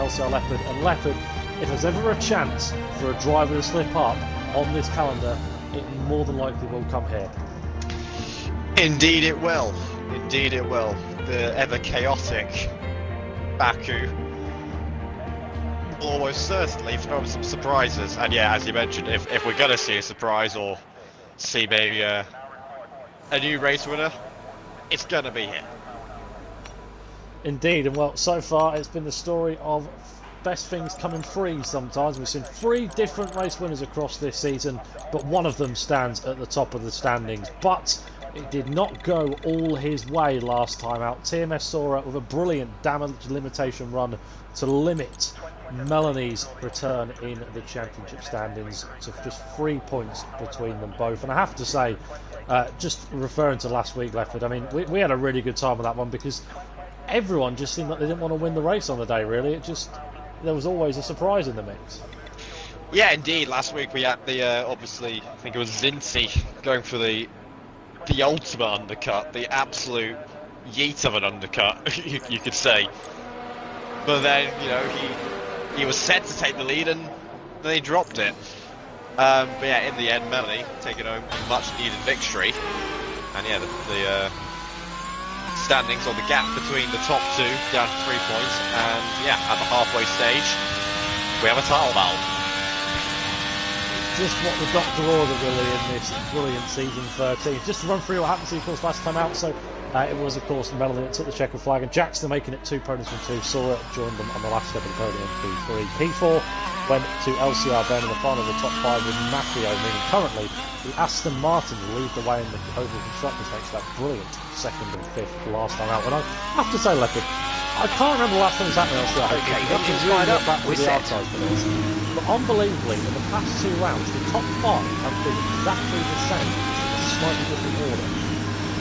LCR Leopard. And Leopard, if there's ever a chance for a driver to slip up on this calendar, it more than likely will come here. Indeed it will. Indeed it will. The ever chaotic Baku almost certainly throw some surprises. And yeah, as you mentioned, if we're going to see a surprise or see maybe a new race winner, it's going to be here. Indeed, and well, so far it's been the story of best things coming free sometimes. We've seen 3 different race winners across this season, but one of them stands at the top of the standings. But it did not go all his way last time out. TMS Sora with a brilliant damage limitation run to limit Melanie's return in the championship standings to just 3 points between them both. And I have to say, just referring to last week, Lefford, I mean, we had a really good time with that one because everyone just seemed like they didn't want to win the race on the day, really. There was always a surprise in the mix. Yeah, indeed. Last week we had the, obviously, I think it was Zinzi going for the ultimate undercut, the absolute yeet of an undercut, you could say. But then, you know, he was set to take the lead and then he dropped it. But yeah, in the end, Melanie taking home a much-needed victory. And yeah, the standings on the gap between the top 2 down to 3 points. And yeah, at the halfway stage, we have a title battle. Just what the doctor ordered, really, in this brilliant season 13. Just to run through what happened to you, of course, last time out. So it was, of course, Melanie that took the checkered flag, and Jackson making it 2 podiums from 2. Sora joined them on the last step of the podium in P3. P4 went to LCR Ben in the final of the top 5 with Maffio, meaning currently the Aston Martin lead the way in the overall constructors thanks to that brilliant 2nd and 5th last time out. And I have to say, Leopard, I can't remember the last time it was happening on LCR. Okay, I have to really look back with the archives for this. But unbelievably, in the past 2 rounds, the top 5 have been exactly the same, in a slightly different order.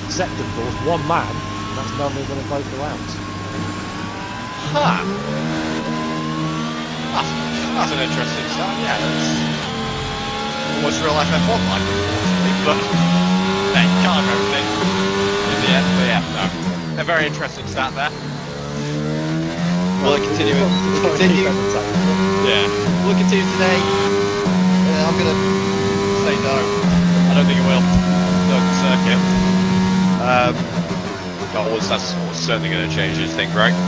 Except, of course, one man, and that's Melanie winning both the rounds. Huh. That's an interesting start. Yeah, that's almost real life F1 like, unfortunately, but hey, can't have everything in the end. But yeah, no, a very interesting start there. Will it continue? Yeah. Will it continue today? I'm gonna say no. I don't think it will. No circuit. But that's certainly going to change his thing, right? Yeah,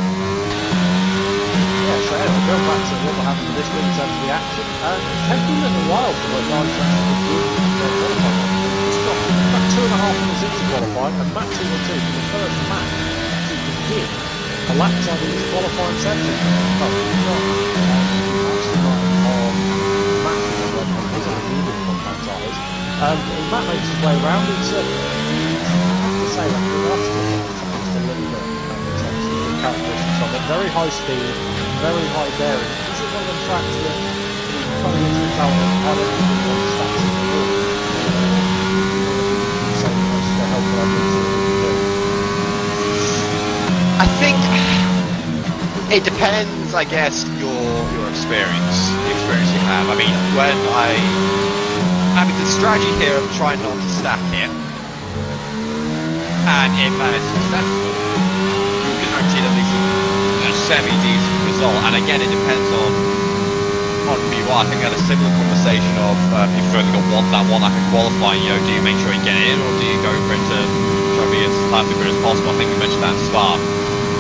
so anyway, going back to what will happen this week in terms of the action, it's taken a little while for the guys to actually begin qualifying. It's got about 2.5 minutes into qualifying, and Matt 2 and 2 for the first match to begin a lap time in this qualifying section. Oh, not on Matt on his medium compound tyres. And Matt makes his way around. It's, I have to say, that the last just a little bit in terms of the characteristics of it. Very high speed, very high bearing. This is one of the tracks that coming into the calendar, I don't think we've got stats in the book. So much to help what I think to do. I think it depends, I guess, your experience, the experience you have. I mean, the strategy here of trying not to stack it, and if that is successful, you can guarantee at least a semi-decent result. And again, it depends on who you are. I think I had a similar conversation of if you've only got that one that can qualify, you know, do you make sure you get in, or do you go for it to try to be as high as good as possible? I think we mentioned that at the start.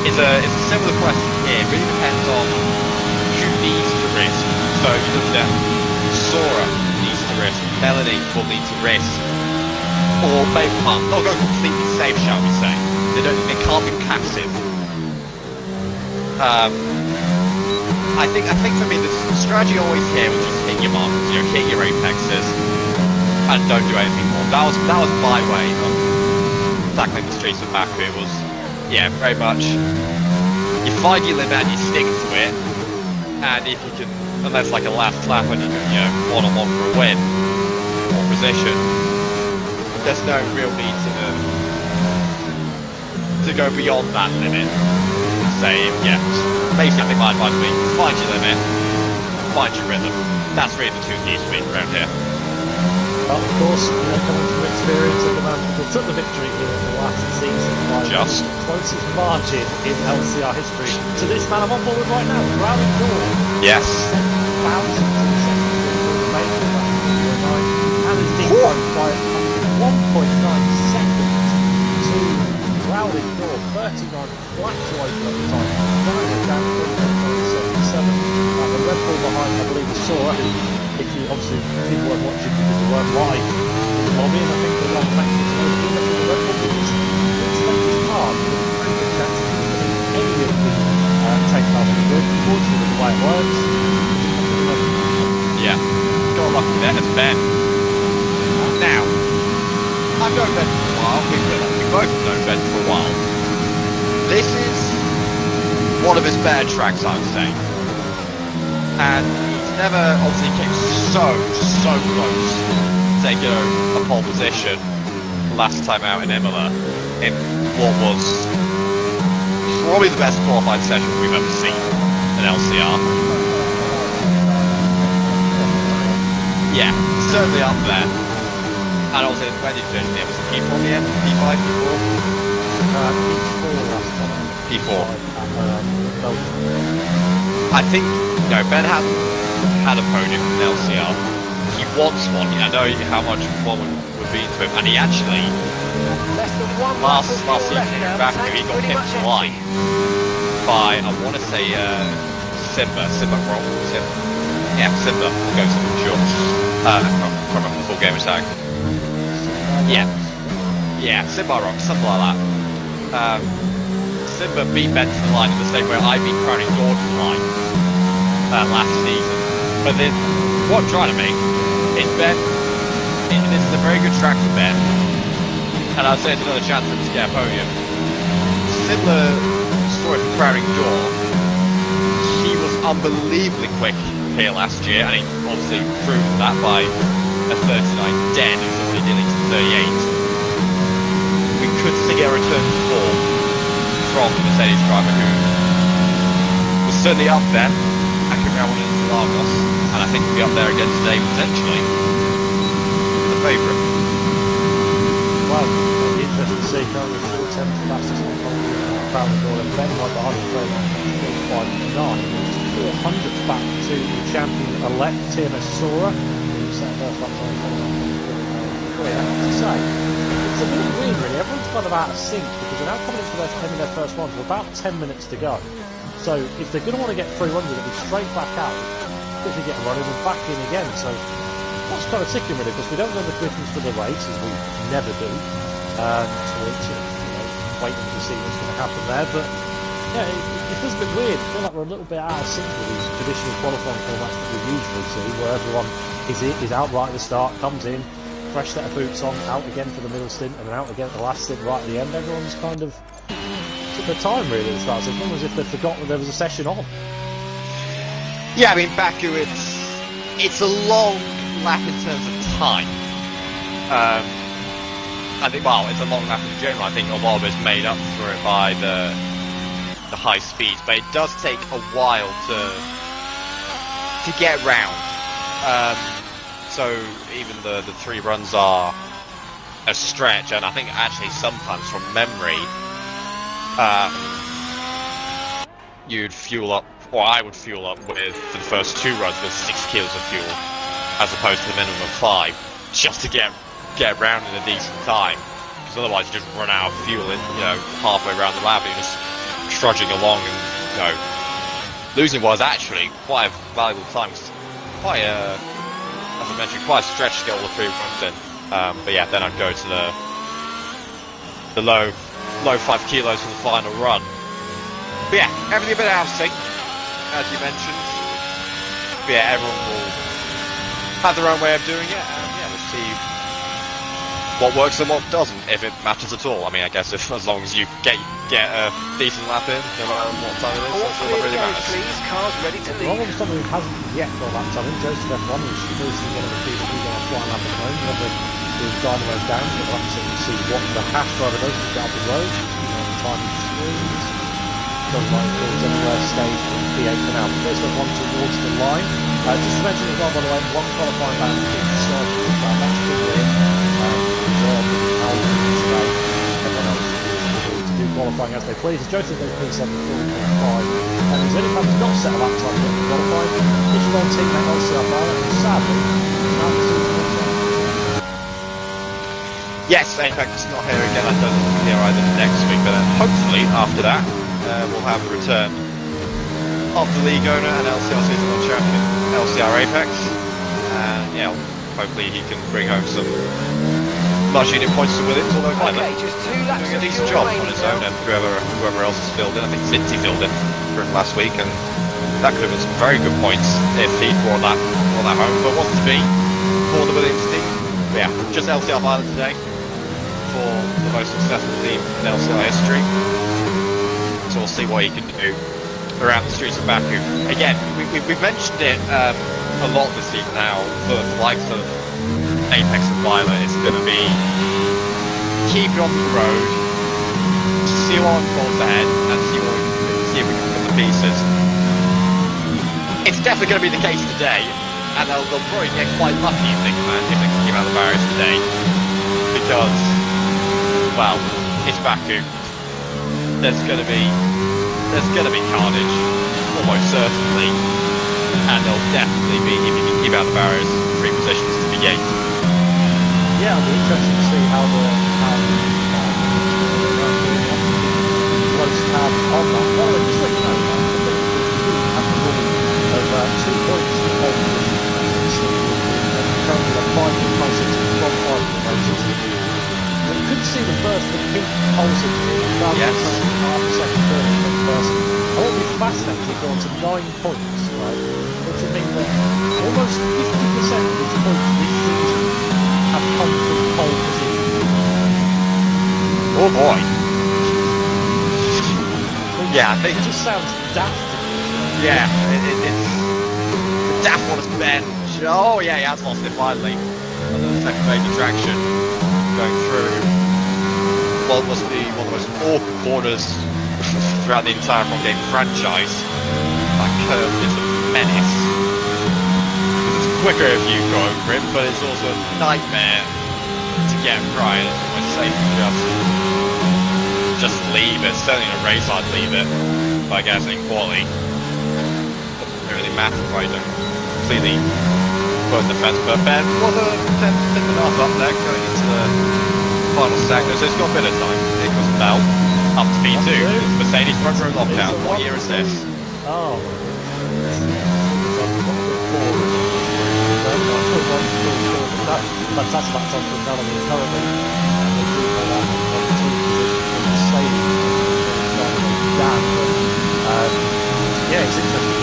It's a similar question here. It really depends on who needs to risk. So you look at Sora needs to risk, Melanie will need to risk, or maybe they'll go completely safe, shall we say. They can't be passive. I think for me the strategy always here was just hit your markers, you know, hit your apexes, and don't do anything more. That was my way of tackling the streets of Baku. It was, yeah, very much you find your limit and you stick to it, and if you can, unless like a last lap and you can, you know, one-on-one for a win or position, there's no real need to go beyond that limit. Say, yeah, basically my advice would be find your limit, find your rhythm. That's really the two keys for me around here. But of course, coming from experience of the man who took the victory here in the last season by the closest margin in LCR history to this man I'm on board with right now, Browning Door. Yes. 7,000 and is declined by 1.9 seconds to Browning Door, 39 flat to open at the time. Driving down 4.77. The Red Bull behind, I believe, is Sora, who, if you obviously people weren't watching because they weren't live in the lobby, and I think they're like thankful to know that he left the Red Bull because it's not his hard. There's a very good chance that any of the taken off the grid. Unfortunately, with the way it works, yeah, got lucky there. It's Ben. Now, I've known Ben for a while. We both have known Ben for a while. This is one of his better tracks, I would say. And he's never, obviously, came so close to take a pole position last time out in Imola in what was probably the best qualified session we've ever seen in LCR. Yeah, certainly up there. And also, where did he finish? It was a P4 in the end? P5, P4? P4 last time. P4. I think, Ben hasn't had a podium in LCR. He wants one. I know how much one would be to him. And he actually, last season in Bacu, he got hit to line by, I want to say, Simba Rock. Yeah, Simba. We'll go to sure. From a full game tag. Yeah, Simba Rock, something like that. Simba beat Ben to the line in the same way I beat Browning Door to the line last season. But then, what I'm trying to make is Ben, this is a very good track for Ben, and I'd say it's another chance for him to get a podium. Similar story for Browning Door. He was unbelievably quick here last year, and he obviously proved that by a 39 dead, who's already dealing to 38. We could see a return to form from the Mercedes driver, who was certainly up there back around into Lagos, and I think we'll be up there again today potentially. The favourite. Well, it'll be interesting to see currently 410 fastest on Browning Door, and Ben right behind him, 459, which is 400 back to the champion-elect TMS Sora, who set first lap time. I have to say, it's a bit weird really, everyone's kind of out of sync because they're now coming into their first runs with about 10 minutes to go. So if they're going to want to get 300, it'll be straight back out, quickly get running and back in again. So that's kind of ticking really, because we don't know the conditions for the race, as we never do. So it's waiting to see what's going to happen there. But yeah, it feels a bit weird. I feel like we're a little bit out of sync with these traditional qualifying formats that we usually see, where everyone is out right at the start, comes in, fresh set of boots on, out again for the middle stint, and then out again at the last stint right at the end. Everyone's kind of took their time really at the start, so it's almost as if they forgot that there was a session on. Yeah, I mean, Baku, it's a long lap in terms of time. I think, well, it's a long lap in general. I think a lot of it's made up for it by the high speeds, but it does take a while to get round. So even the 3 runs are a stretch, and I think actually sometimes from memory, you'd fuel up, or I would fuel up with, for the first 2 runs with 6 kilos of fuel, as opposed to the minimum of 5, just to get round in a decent time, because otherwise you just run out of fuel in, halfway around the lap, and you're just trudging along, and losing was actually quite a valuable time. Quite a, as I mentioned, quite a stretch to get all the 3 runs in. But yeah, then I'd go to the low 5 kilos for the final run. But yeah, everything a bit out of sync, as you mentioned. But yeah, everyone will have their own way of doing it, and yeah, we'll see what works and what doesn't, if it matters at all. I mean, I guess as long as you get a decent lap in, no matter what time it is, that's all that really matters. Cars ready to leave. One of someone who hasn't yet got that time in, Joseph F1, who's supposedly going to be going to fly lap at home, whether the dyno's down, but we'll have to see what the Haas driver does to get up the road. The time screens. Doesn't like towards anywhere, stays in P8 for now. But there's one towards the line. Just to mention as well, by the way, one qualifying ban is started. That's been qualifying as they please. Joseph goes P7 4.5, and his only time not set a lap time yet in qualifying. His own teammate LCR Pilot, who sadly is now the season winner. Yes, Apex is not here again. I don't think he'll be here either next week, but then hopefully after that we'll have a return of the league owner and LCR season one champion, LCR Apex, and yeah, hopefully he can bring home some large unit points with it. Although Okay, just 2 laps doing a of decent fuel job on remaining his now. own, and whoever else has filled in. I think Cincy filled in for him last week, and that could have been some very good points if he'd brought that home, but wasn't to be for the Williams team. But yeah, just LCR Pilot today for the most successful team in LCR history. So we'll see what he can do around the streets of Baku. Again, we've mentioned it a lot this season now for the likes of Apex and Violet. It's going to be keep it on the road, see what unfolds ahead, and see if we can put the pieces. It's definitely going to be the case today, and they'll probably get quite lucky if they can keep out the barriers today, because, well, it's Baku. There's going to be carnage, almost certainly, and there'll definitely be, if you can keep out the barriers, 3 positions to begin. Yeah, it'll be interesting to see how close tab on that. By the way, just let you know, have the ball over 2 points in the pole position. Currently got 5 in pole 60 from 5 in pole 60. But you couldn't see the first, the peak pole 60. Yes. Half a second further than the first. I won't be fascinated to go on to 9 points, right? Which would mean that almost 50% of his points this season have come from pole position. Oh boy. Yeah, I think It just sounds daft to me. yeah, it's the daft one has been. Oh yeah, he has lost it finally. And then the second major traction going through what must be one of the most awkward corners throughout the entire From Game franchise. That curve is a menace. It's quicker if you go over it, but it's also a nightmare to get right. It's almost safe to just leave it. Certainly in a race I'd leave it, but I guess in quality doesn't really matter if I don't completely put the fence. But Ben was a 10.5 up there going into the final sector, so it's got a bit of time. It was Bell up to P2. It's Mercedes front row lockdown. What year is this? Oh. Fantastic lap time from Melanie currently. And they do know that on the team position from Mercedes down. But yeah, it's interesting.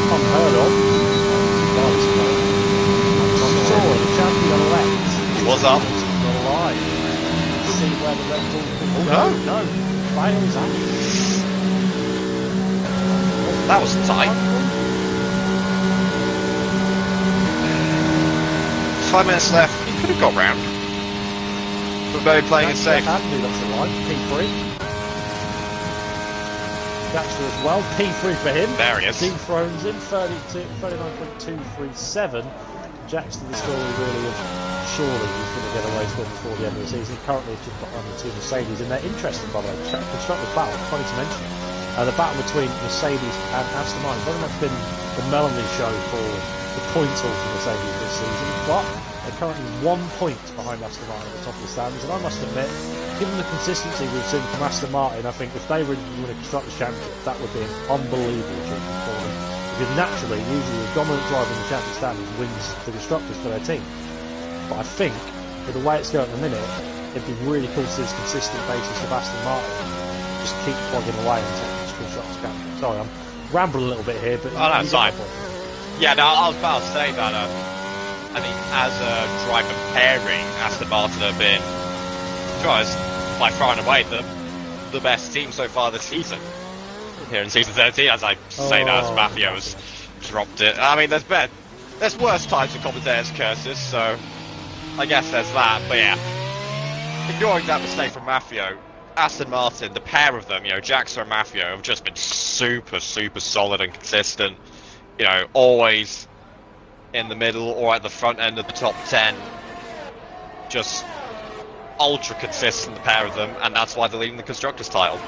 Unheard of. The champion elect. What's up? Alive. See where the Red Bull can go. No. Fails out. That was tight. 5 minutes left. He could have got round. But maybe playing it safe. That's alive. P3. Jackson as well. P3 for him. There he is. Dethrones him. 39.237. Jackson, the story really of surely he's going to get a race win before the end of the season. Currently, he's just got on the two Mercedes, and they're interesting, by the way. Constructors battle, funny to mention. The battle between Mercedes and Aston Martin very much been the Melanie show for the point haul for Mercedes this season, but they're currently 1 point behind Aston Martin at the top of the standings. And I must admit, given the consistency we've seen from Aston Martin, I think if they were to win a Constructors' Championship, that would be an unbelievable achievement for them. Because naturally, usually the dominant driver in the Championship standings wins the Constructors for their team. But I think, with the way it's going at the minute, it'd be really cool to see this consistent basis of Aston Martin just keep plugging away and taking this Constructors' Championship. Sorry, I'm rambling a little bit here, but... Oh, that's fine. Yeah, no, I was about to say that, I think as a driver pairing, Aston Martin have been, guys, by far and away, the best team so far this season. Here in season 13, as I say that as Mafia has dropped it. I mean, there's worse types of commentators' curses, so I guess there's that. But yeah, ignoring that mistake from Mafia, Aston Martin, the pair of them, Jackson and Mafia, have just been super, super solid and consistent. Always in the middle or at the front end of the top 10. Just ultra consistent, the pair of them, and that's why they're leading the Constructors' title.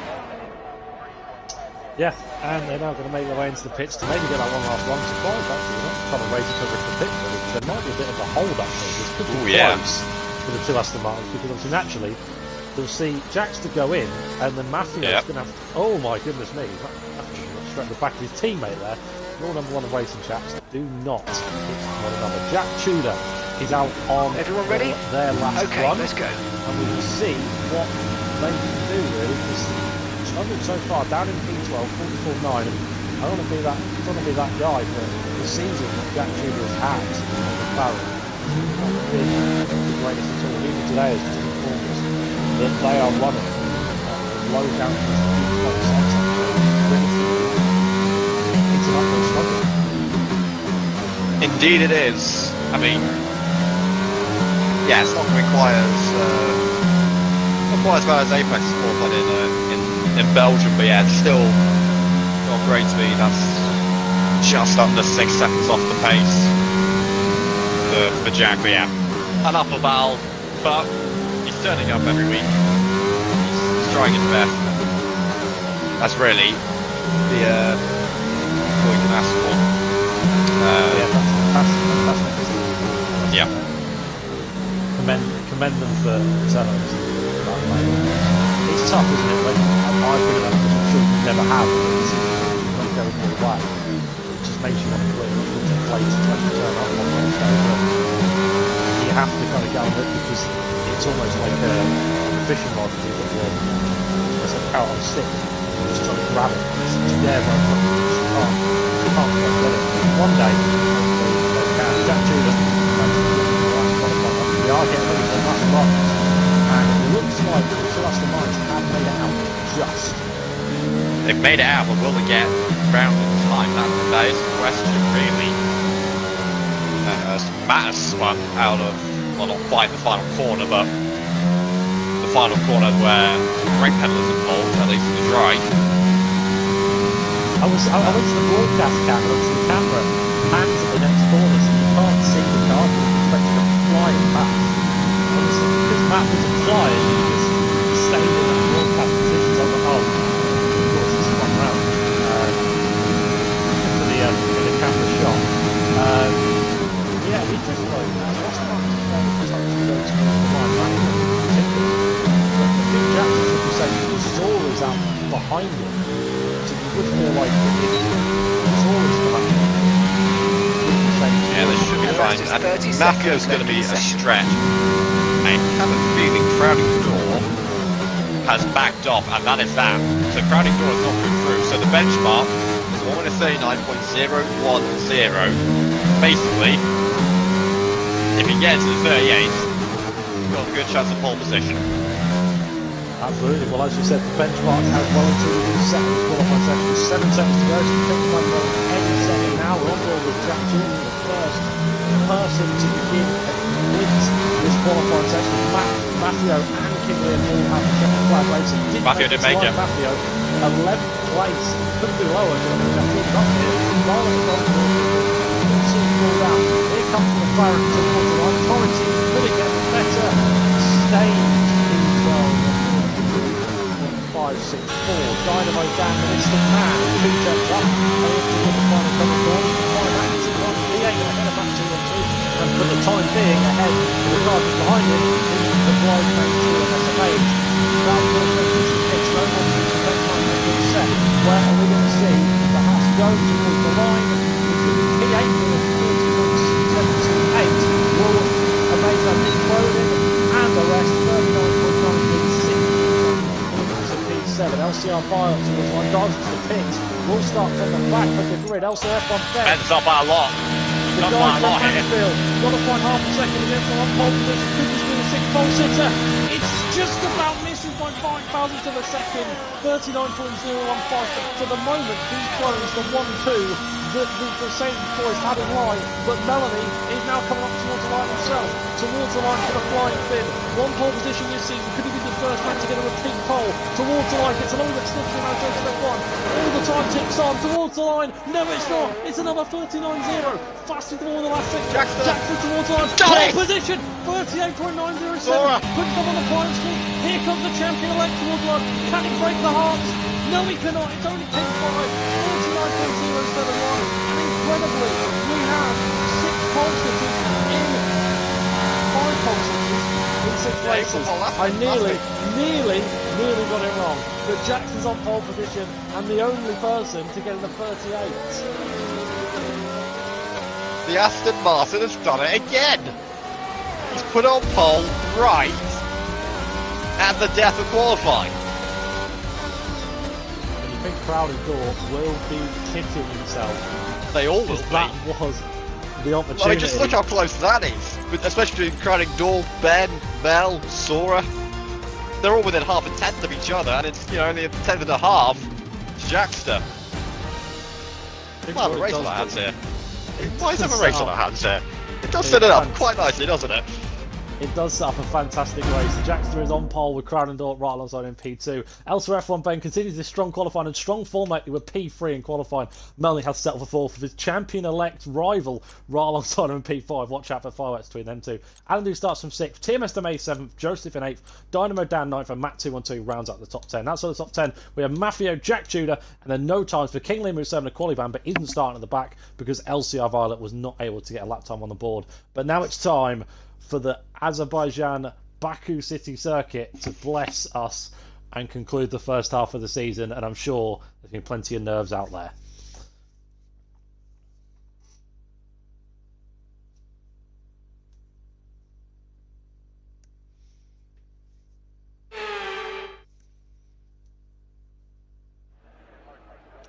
Yeah, and they're now going to make their way into the pits to maybe get that one last run. Surprised actually, not trying to race it over the pit, but there might be a bit of a hold up here. This could be close for the two Aston Martins, because obviously naturally you'll see Jax to go in, and then Matthew is going to have to, oh my goodness me, Matthew straight at the back of his teammate there. Rule number one of racing, chaps, do not hit one another. Jack Tudor is out on their last run, let's go. and we will see what they can do really. Struggling so far, down in P12, 44.9. I don't want to be that guy for the season that Jack Tudor's had on the McLaren. Not really the greatest at all. Even today has just informed us that they are running low down to the centre. It's an uphill struggle. Indeed it is. I mean, yeah, it's not going to require not quite as bad as Apex qualified in Belgium, but yeah, it's still not great speed. That's just under 6 seconds off the pace for Jack. But yeah, an upper battle, but he's turning up every week. He's trying his best. That's really the what you can ask for. Yeah. Commend them for telling us. It's tough, isn't it? When I've been in that position, I'm sure you never have. It's not going all the way. It just makes you want to put it into place to try to turn up on one day. But you have to kind of go with it, because it's almost like a fishing rod. You've got your carrot on a stick. You're just trying to grab it. It's there right in front of you. You can't quite get it. One day, they can. Jack Tudor, we are getting ready for the last run. And it looks like the two Aston Martins have made it out just. They've made it out, but will they get round in time? That is the question, really. Matt has spun out of, well, not quite the final corner, but the final corner where the brake pedal is involved, at least in the drive. I went to the broadcast camera, to the camera, hands at the next corner, so you can't see the car, you expect to go flying past. Honestly, because Matt wasn't flying, he was staying in that broadcast position, so I was like, oh, of course, it's one round for the camera shot. Yeah, interesting. Last time I touched the road to the line, Matt in particular. But I think Jackson should be saying the Zor is out behind him, so you would feel like the Zor is come up. Yeah, they should be fine. And Matthew's going to be a stretch. I have a feeling Crowding Door has backed off, and that is that. So Crowding Door has not moved through. So the benchmark is 1:39.010. Basically, if he gets to the 38, he's got a good chance of pole position. Absolutely. Well, as you said, the benchmark has well into the second qualifying section. 7 seconds to go. So think about any second now. We're on board with Jack Jordan, the first person to begin this qualifying section. Matthew and Kingley and all have the checkered flag racing. Matthew didn't make it. Matthew, 11th place. Could be lower, but Jack Jordan up here. While at the bottom of the see fall down. Here comes the McLaren towards the line. Torrance could it get better? Staying in 5-6-4. Dynamo down the instant man. 2 steps up. They have to win the final couple of corners. 5 acts in 1. He ain't going to head back 2 and 2. And for the time being, ahead of the car behind him is the bridesmaid to SMH. That will take this pitch. No more to the benchmark has been set. Where are we going to see the Haas go towards the line? P8 with 40.728 will amaze our Nick Cronin and the rest. 39.986. LCR Bio towards one, dives to the pits. We'll start from the back of the grid. LCR from Ben. Ben's up by a lot. The guy from Mansfield. Got to find half a second again for one pole position. Could this be the 6th pole sitter? It's just about missing by 5 thousandths of a second. 39.015. For the moment, he's closed the 1-2 that the St. boys had in line. But Melanie is now coming up towards the line himself. Towards the line for the flying fin. 1 pole position this season. Could he be the 1st first man to get a repeat pole towards the line. Gets along with Snifty now, Joseph F1. All the time ticks on towards the line. No, it's not. It's another 49.0. Faster than the last section. Jackson towards the line. Pole position. 38.907. Couldn't come on the prime street. Here comes the champion-elect towards the line. Can he break the hearts? No, he cannot. It's only P5. 49.071. And incredibly, we have 6 pole sitters in 5 pole sitters in 6 races. I nearly got it wrong. But Jackson's on pole position and the only person to get in the 38. The Aston Martin has done it again. He's put on pole right at the death of qualifying. And you think Crowley Door will be kicking himself? They all will be. That was the opportunity. I mean, just look how close that is. Especially between Crowley Door, Ben, Mel, Sora. They're all within half a tenth of each other, and it's only a tenth and a half to Jackster. Might have a race on our hands here. Why is there a race on our hands here? It does set it up quite nicely, doesn't it? It does set up a fantastic race. Jackster is on pole with Crowden Dort right alongside in P2. LCR F1 Ben continues this strong qualifying and strong form lately with P3 in qualifying. Melnick has to settle for 4th with his champion-elect rival right alongside him in P5. Watch out for fireworks between them two. Alan starts from 6th, TMS May 7th, Joseph in 8th, Dynamo Dan 9th, and Matt 212 rounds out the top 10. Outside the top 10, we have Mafio, Jack Tudor, and then no times for King Lim, who's 7 a quali ban, but isn't starting at the back because LCR Violet was not able to get a lap time on the board. But now it's time for the Azerbaijan Baku City circuit to bless us and conclude the first half of the season, and I'm sure there's been plenty of nerves out there.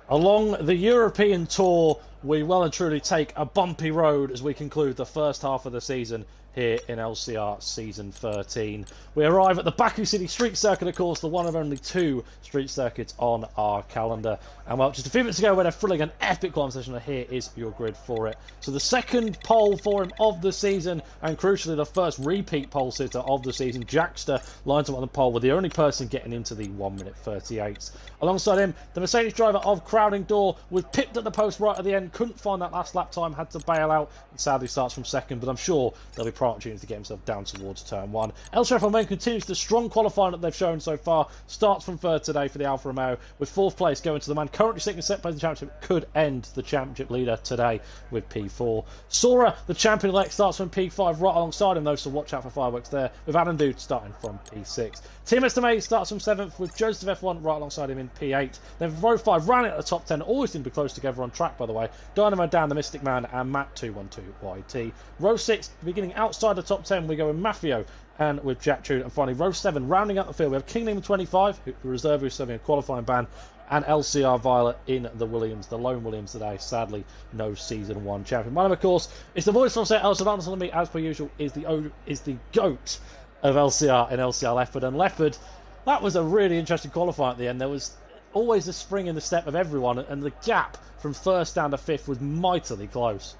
Along the European Tour, we well and truly take a bumpy road as we conclude the first half of the season here in LCR Season 13. We arrive at the Baku City Street Circuit, of course, the one of only 2 street circuits on our calendar. And well, just a few minutes ago, we had a thrilling and epic climb session, and here is your grid for it. So the second pole for him of the season, and crucially the first repeat pole sitter of the season, Jackster lines up on the pole with the only person getting into the 1 minute 38. Alongside him, the Mercedes driver of Crowding Door was pipped at the post right at the end, couldn't find that last lap time, had to bail out, and sadly starts from 2nd, but I'm sure there'll be opportunity to get himself down towards turn 1. LCR F1 continues the strong qualifying that they've shown so far. Starts from 3rd today for the Alfa Romeo, with 4th place going to the man currently sitting in set place in the championship, could end the championship leader today with P4. Sora, the champion-elect, starts from P5 right alongside him though, so watch out for fireworks there, with Adam Dude starting from P6. TMS May starts from 7th with Joseph F1 right alongside him in P8. Then row 5 ran it at the top 10, always seem to be close together on track by the way. Dynamo Dan, the Mystic Man, and Matt 212 YT. Row 6 beginning outside the top 10, we go with Mafio and with Jack True, and finally row 7 rounding out the field we have King Name 25, who reserve who's serving a qualifying ban, and LCR Violet in the Williams, the lone Williams today. Sadly, no Season 1 champion. My name, of course, is the voice from set. Elsa Vanderson on me, as per usual, is the GOAT of LCR and LCR Lefford. And Lefford, that was a really interesting qualifying at the end. There was always a spring in the step of everyone, and the gap from 1st down to 5th was mightily close.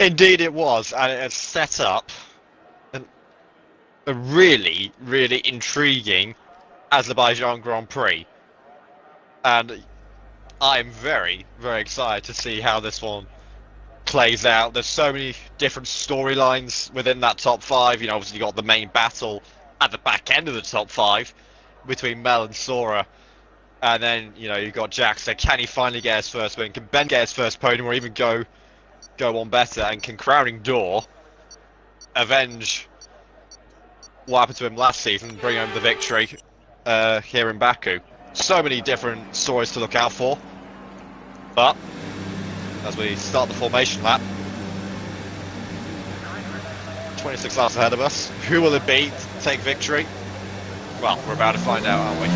Indeed it was, and it has set up a really, really intriguing Azerbaijan Grand Prix. And I'm very, very excited to see how this one plays out. There's so many different storylines within that top 5. Obviously you got the main battle at the back end of the top 5 between Mel and Sora. And then, you've got Jackson. Can he finally get his first win? Can Ben get his first podium or even go on better? And can Crowding Door avenge what happened to him last season, bring home the victory here in Baku? So many different stories to look out for. But as we start the formation lap, 26 laps ahead of us. Who will it be to take victory? Well, we're about to find out, aren't we?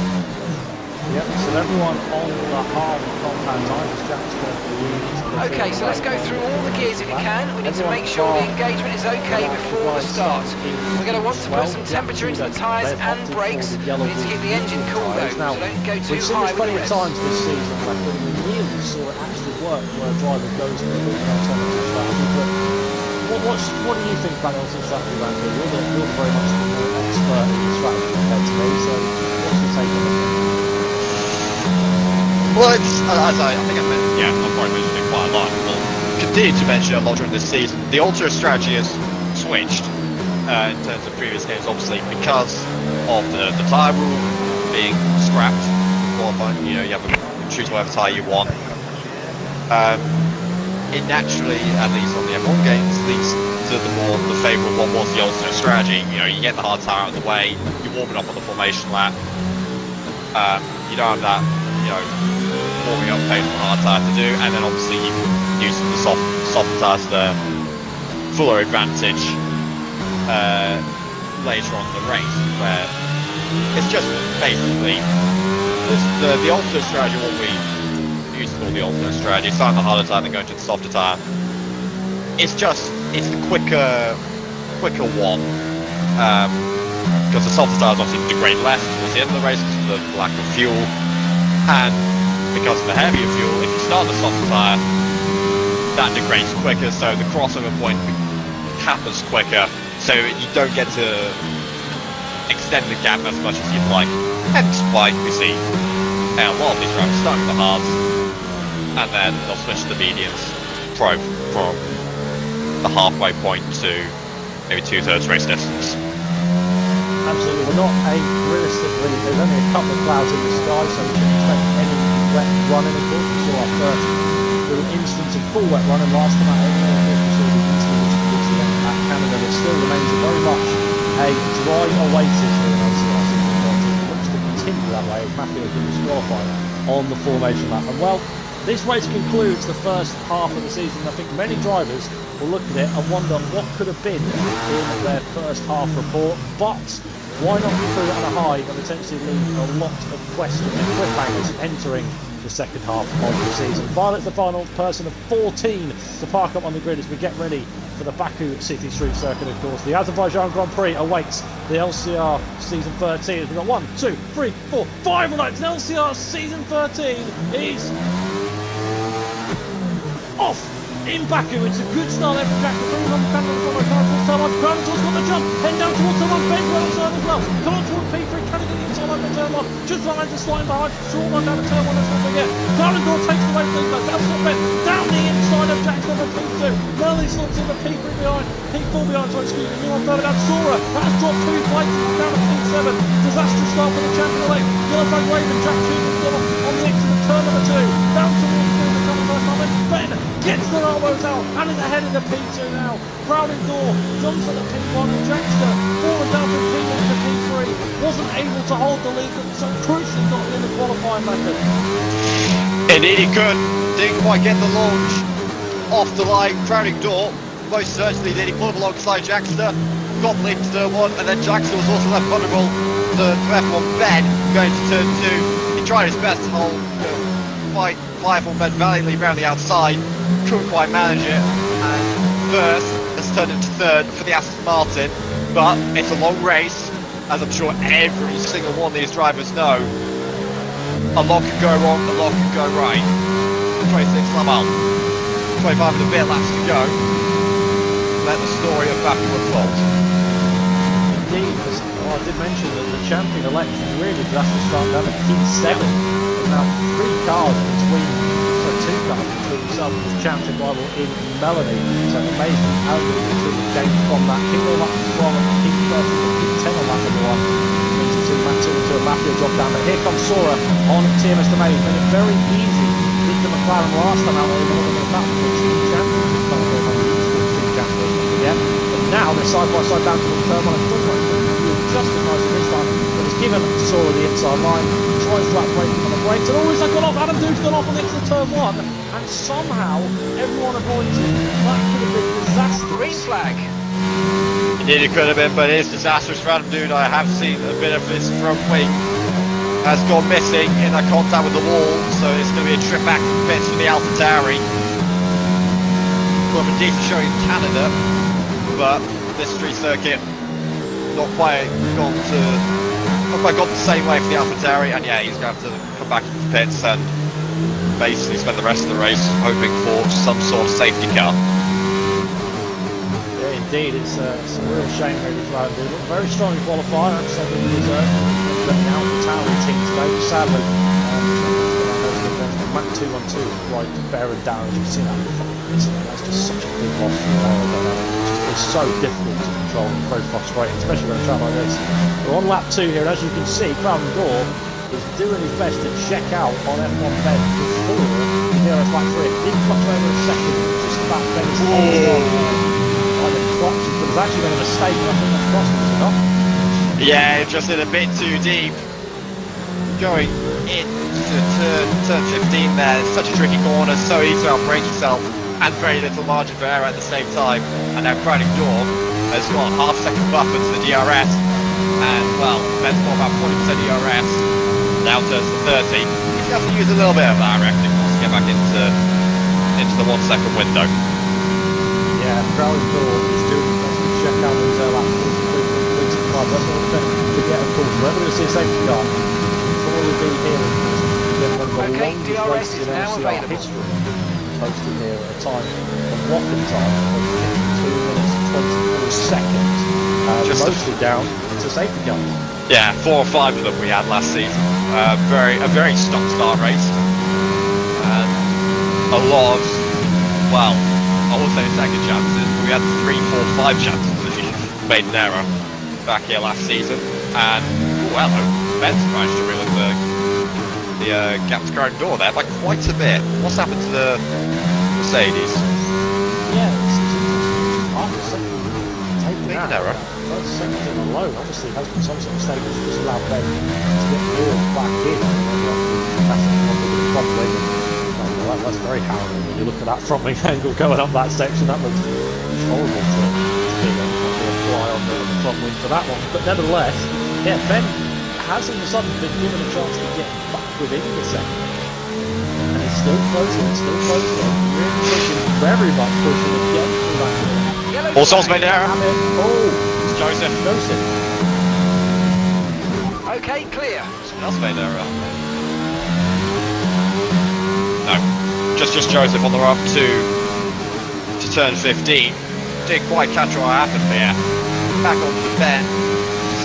Yep, so everyone on the hard compound time is Jackson. Okay, so let's go through all the gears if you can. We need to make sure the engagement is okay before the start. We're going to want to put some temperature into the tyres and brakes. We need to keep the engine cool though, so don't go too high with the rest. Times this season, like when we really saw it actually work where a driver goes to the autonomous strategy, but what do you think about the ultimate strategy, Bacu? You're very much more expert in the strategy compared to me, so what's your take on it? Well, it's, as I think I mentioned, yeah, I've probably mentioned it quite a lot. We'll continue to mention it a lot during this season. The ultimate strategy has switched in terms of previous games, obviously, because of the tyre rule being scrapped for qualifying. You know, you have to choose whatever tyre you want. It naturally, at least on the F1 games, leads to the favourable what was the ultimate strategy. You know, you get the hard tyre out of the way, you warm it up on the formation lap. You don't have that, you know, warming up phase for hard tyre to do, and then obviously you can use the soft tyres to their fuller advantage later on in the race, where it's just basically the ultimate strategy, what we used to call the ultimate strategy, starting the harder tyre and then going to the softer tyre. It's the quicker one, because the softer tyres obviously degrade less towards the end of the race because of the lack of fuel, and because of the heavier fuel, if you start the softer tyre, that degrades quicker, so the crossover point happens quicker, so you don't get to extend the gap as much as you'd like. Hence why we see a lot of these drivers start with the hards, and then they'll switch to the mediums from the halfway point to maybe 2/3 race distance. Absolutely, we're not realistically, there's only a couple of clouds in the sky, so we shouldn't expect any wet running. Of course, we saw our first little instance of full wet running last time out. Of course, we saw the instance towards the end at Canada, but still remains very much a dry oasis for the LCR CP. It looks to continue that way as Matthew has been disqualified on the formation lap. And well, this race concludes the first half of the season. I think many drivers will look at it and wonder what could have been in their first half report, but why not conclude it on a high and potentially leave a lot of questions and cliffhangers entering the second half of the season. Violet's the final person of 14 to park up on the grid as we get ready for the Baku City Street Circuit, of course. The Azerbaijan Grand Prix awaits the LCR Season 13. We've got 1, 2, 3, 4, 5 laps. LCR Season 13 is off in Baku. It's a good start there for Jack. The 300 Canada on the car towards turn 1. Crown towards got the jump. Heading down towards turn 1. Ben well on turn as well. Come on towards P3. Can he get the inside line for turn 1? Just behind the sliding behind. Short one down to turn 1. Let's not forget. Garlandor takes the way from the back. That's not Ben. Down the inside of Jack's number P2. Melanie slots in the P3 behind. P4 behind. So excuse me. New one further down. Sora. That's dropped 2 places. It's down to P7. Disastrous start for the champion elect. Yellow flag Raven. Jack 2 has gone on the exit of turn number 2. Down towards the coming first time. Ben gets the elbows out and is ahead of the P2 now. Crowding door jumps at the P1 and Jackster falling down from P1 to P3. Wasn't able to hold the lead, but so crucially got in the qualifying method. Indeed he could. Didn't quite get the launch off the line. Crowding door most certainly did. He pulled alongside Jackster, got the lead to turn 1, and then Jackster was also left vulnerable to F1 Ben going to turn 2. He tried his best to hold, fight F1 Ben valiantly around the outside, couldn't quite manage it, and first has turned into third for the Aston Martin. But it's a long race, as I'm sure every single one of these drivers know. A lot could go wrong, a lot could go right. 26 lap, 25 and a bit laps to go. Let the story of Baku unfold. Indeed, I did mention that the champion elect really disastrous start down at P7. There's now 3 cars between, so 2 cars between himself and his champion rival in Melanie. So amazing how good the two gained from that. Kingle up from P13 to P10 on that number 1. Means to Matthew into a Matthew drop down. But here comes Sora on TMS Domain. Made it very easy. Beat the McLaren last time out in the battle for the team championship. But now they're side by side down to the turn 1 and still trying to do just as nice as this time. But it's given Sora the inside line, tries to outbrake him on the brakes, and always got off. Adam Dude's gone off on the exit of turn 1, and somehow everyone avoids it. That could have been disastrous. Green flag. Indeed it could have been, but it is disastrous for Adam Dude. I have seen a bit of his front wing has gone missing in that contact with the wall, so it's going to be a trip back to the pits for the AlphaTauri. Well, a decent showing in Canada, but this street circuit not quite gone the same way for the AlphaTauri, and yeah, he's going to have to come back into the pits and basically spend the rest of the race hoping for some sort of safety car. indeed. It's a real shame really for Alan Doodle. Very strong in qualifier, and so did reserve. But now the Tower team today, sadly, Mac 2 on 2 right bearing down, as you've seen that. That's just such a big loss for the aerodynamic. It's so difficult to control and very frustrating, especially when a track like this. We're on lap 2 here, and as you can see, Crowden Door is doing his best to check out on F1 Ben before the DRS lap 3. It didn't clutch over a second, just about Ben's holding on by the clutch, but there's actually been a mistake, and I think that's cost him, is it not? Yeah, just in a bit too deep. Going into turn 15 there, it's such a tricky corner, so easy to outbrake yourself, and very little margin for error at the same time. And now Crowden Door has got half second buffer to the DRS, and well, Ben's got about 40% DRS, now turns to 30. He's got to use a little bit of that, I reckon, to get back into the 1 second window. Yeah, Crowden Door is doing his best to check out those laps. That's what we're going to forget, of course. We're going to see a safety car. Probably be here okay, DRS is now available. History posted here at a time, a whopping time of 2 minutes 24 seconds. Mostly down to safety cars. Yeah, 4 or 5 of them we had last season. A very stock start race. And a lot of, well, I won't say second chances, but we had 3, 4, 5 chances if you made an error back here last season. And well, Ben's managed to reel in the gap to Crowden Door there by quite a bit. What's happened to the Mercedes? Yeah, it's half a second taken out. Error. First second in a low, obviously has been some sort of mistake which just allowed Ben to get the wheel back in. That's probably the front wing. Well, that's very harrowing when you look at that front wing angle going up that section. That looks horrible to fly on the front wing for that one. But nevertheless, yeah, Ben has all of a sudden been given a chance to get back within the second. And it's still closing, really pushing, very much pushing again through that corner. Also's made an error. Oh, it's Joseph. Okay, clear. Someone else made an error. No, just Joseph on the run up to turn 15. Didn't quite catch what happened there. Back on to Ben.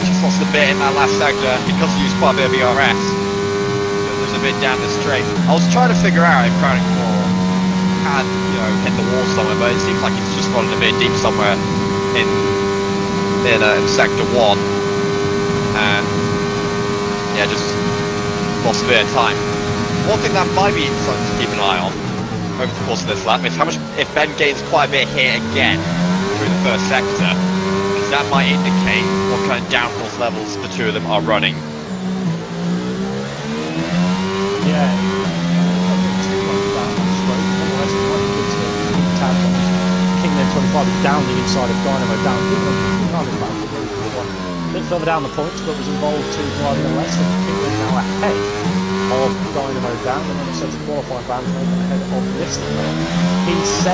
Just lost a bit in that last sector because he used quite a bit of ERS. So there's a bit down the straight. I was trying to figure out if Crowden Door had, hit the wall somewhere, but it seems like he's just running a bit deep somewhere in sector 1. And yeah, just lost a bit of time. One thing that might be something to keep an eye on over the course of this lap is how much, if Ben gains quite a bit here again through the first sector, because that might indicate what kind of downforce levels the two of them are running. Yeah. King then 25 is down the inside of Dynamo, down. A bit further down the points, but was involved to driving a less, and King is now ahead of Dynamo down, and then it says the qualifying band ahead of Lister. P7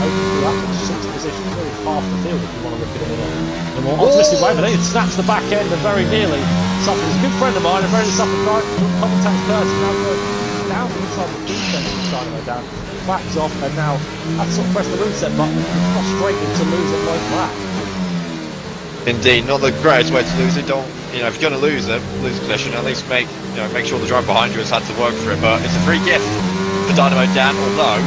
opens the up to 6th position, really half the field if you want to look at it in a more optimistic way, but then it snaps the back end and very nearly suffers. A good friend of mine, a very suffered guy, commentates person, now goes down the inside of the defense of Dynamo down, backs off, and now that's sort of press the reset button. It's frustrating to lose it like that. Indeed, not the greatest way to lose it. Don't, if you're going to lose position, at least make sure the driver behind you has had to work for it. But it's a free gift for Dynamo Dan, although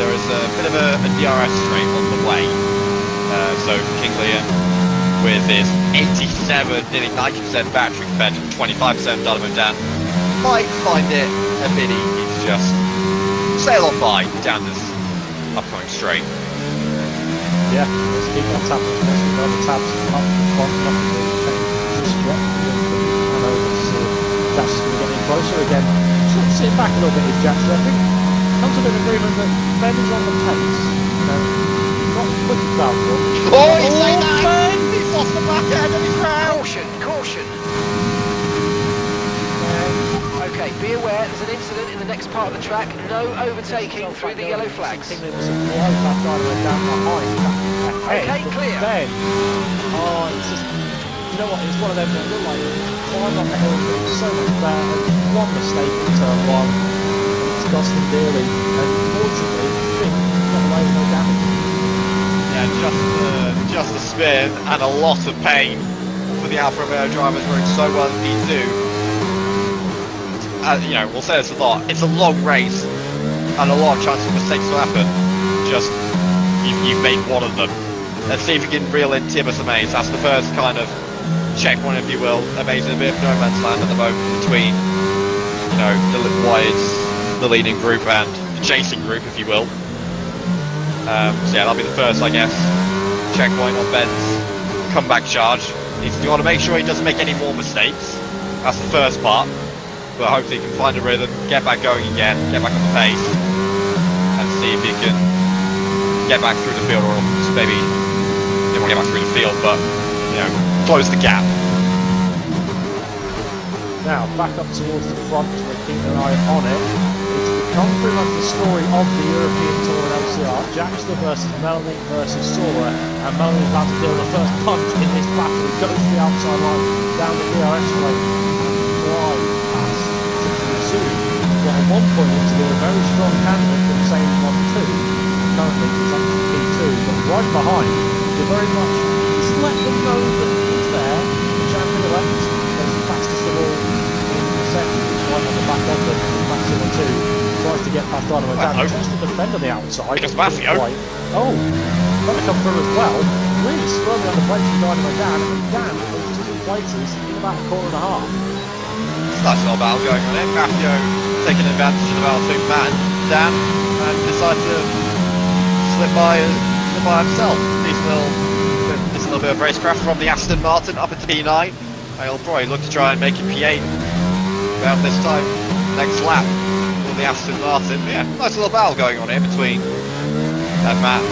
there is a bit of a DRS straight on the way. So King Liam, with his 87, nearly 90% battery compared to 25% Dynamo Dan, might find it a bit easy to just sail on by down this upcoming straight. Yeah, let's keep on tapping, especially with the tabs up front, nothing really changed just yet. I know Jack's going to get in closer again. Sort of sitting back a little bit with Jack, so I think comes to an agreement that Ben is on the pace. Not quick about it. Oh, he's saying that! He's lost the back end of his round! Caution! Okay, be aware, there's an incident in the next part of the track. No overtaking through the yellow flags. Okay, clear. Ben. Oh, it's just, you know what, it's one of them that look like climb up the hill, it's so much better. One mistake in turn 1, and it's cost him dearly. And fortunately, I think got away with no damage. just a spin and a lot of pain for the Alfa Romeo drivers running so well in P2. You know, we'll say this a lot. It's a long race and a lot of chances for mistakes to happen. Just you've made one of them. Let's see if you can reel in Tibbus Amaze. That's the first kind of checkpoint, if you will. Amazing, a bit of no man's land at the moment between, you know, the leading group and the chasing group, if you will. So yeah, that'll be the first, I guess, checkpoint on Ben's comeback charge. He's got to make sure he doesn't make any more mistakes. That's the first part. But hopefully he can find a rhythm, get back going again, get back on the pace, and see if he can get back through the field, or maybe he won't get back through the field, but, you know, close the gap. Now, back up towards the front, so we're keeping an eye on it. It's become pretty much the story of the European Tour and LCR. Jackster versus Melanie versus Sora, and Melanie's about to deal the first punch in this battle. He goes to the outside line, down the DRS lane, fly past to P2. But at one point, to be a very strong candidate from saying 1-2. Currently, he's up to P2, but right behind, they're very much just let them know that he's there. The champion elect goes fastest of all in the second, right on the back of them. Maxima 2 tries to get past Dynamo Dan, tries to defend on the outside. Because Mafio. Oh, trying to come through as well. Really struggling on the brakes from Dynamo Dan, and Dan is just in places in about a quarter and a half. Nice little battle going on there. Mafio taking advantage of the battle between Matt and Dan, and decide to slip by himself. This little bit of racecraft from the Aston Martin up into P9. He'll probably look to try and make it P8 around this time, next lap for the Aston Martin. But yeah, nice little battle going on here between Matt,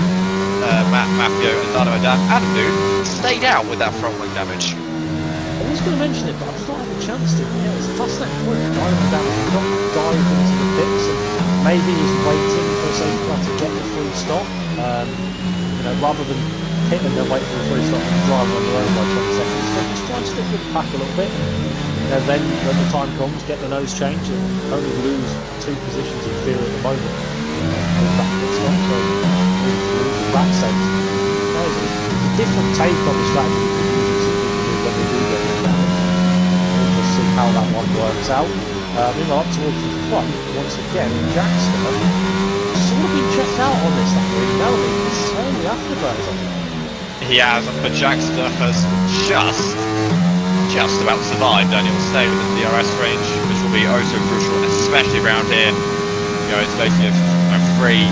Mafio and Dynamo Dan. Adam Noon stayed out with that front wing damage. I was going to mention it, but I've just not had a chance to. Yeah, it's a fascinating point. Dynamo Dan has not dived into the pits, and maybe he's waiting for a safety car to get the free stop. You know, rather than hitting and then wait for a free stop and driving on their own by 20 seconds. So just try and stick with the pack a little bit. You know, then when the time comes, get the nose change and only lose 2 positions in theory at the moment. With that pit stop, so lose the back sense. It's a different take on the strategy when they do get it down. We'll just see how that one works out. Meanwhile, up towards the front, once again, Jackster sort of been checked out on this, that way. Melanie is slowly afterburners on it. He has, but Jackster has just about survived, and he'll stay within the DRS range, which will be oh so crucial, especially around here. You know, it's basically a free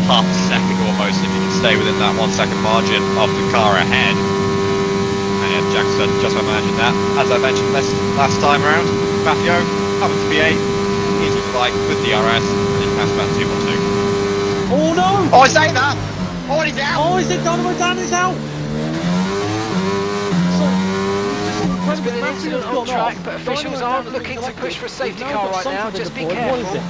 half a second almost if you can stay within that 1 second margin of the car ahead. And yeah, Jackster just managing that. As I mentioned last time around, Mafio up to P8, easy flight with DRS, and he passed about 2-1-2. Oh no! Oh, I say that! Oh, he's out! Oh, is it Dynamo Dan is out? There's been an incident on track, but officials aren't looking to push for a safety car right now. Just be careful. What is it?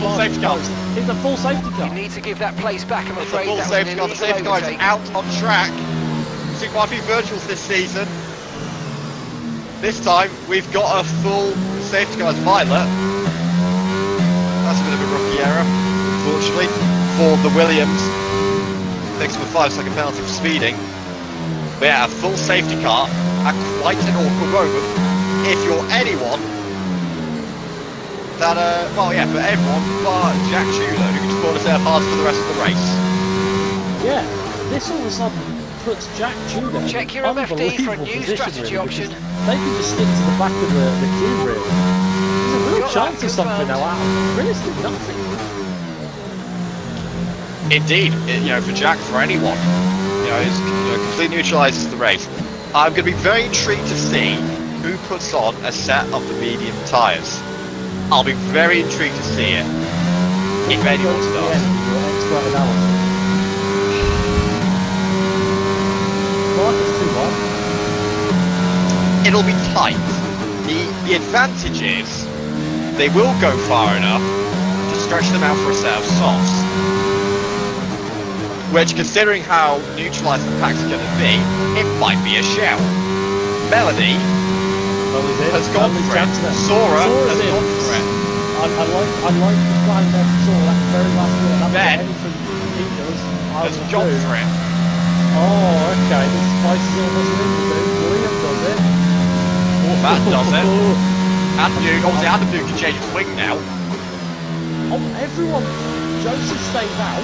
Full safety car. It's a full safety car. You need to give that place back, I'm afraid. It's a full safety car. The safety car is out on track. We've seen quite a few virtuals this season. This time, we've got a full safety car as Violet. That's a bit of a rookie error, unfortunately, for the Williams. Thanks for a 5-second penalty for speeding. But yeah, a full safety car at quite an awkward moment. If you're anyone that, well, yeah, for everyone but Jack Tudor, who can just pull himself hard for the rest of the race. Yeah, this all of a sudden puts Jack Tudor check your MFD for a new strategy option. They can just stick to the back of the queue, really. There's a real chance of something now out of realistic nothing. Indeed, you know, for Jack, for anyone, you know, it's, you know, completely neutralises the race. I'm going to be very intrigued to see who puts on a set of the medium tyres. I'll be very intrigued to see it, if anyone does. Expert analysis. Well, it's too long. It'll be tight. The advantage is they will go far enough to stretch them out for a set of softs. Which, considering how neutralised the pack's going to be, it might be a shell. Melody has gone for it. Sora has gone for it. I like the plan there for Sora. That's very last bit. Ben anything he does, has gone for it. Oh, okay, this spices almost Liam does it. Matt does it. Obviously Adam Duke can change his wing now. Oh, everyone. Joseph stayed out,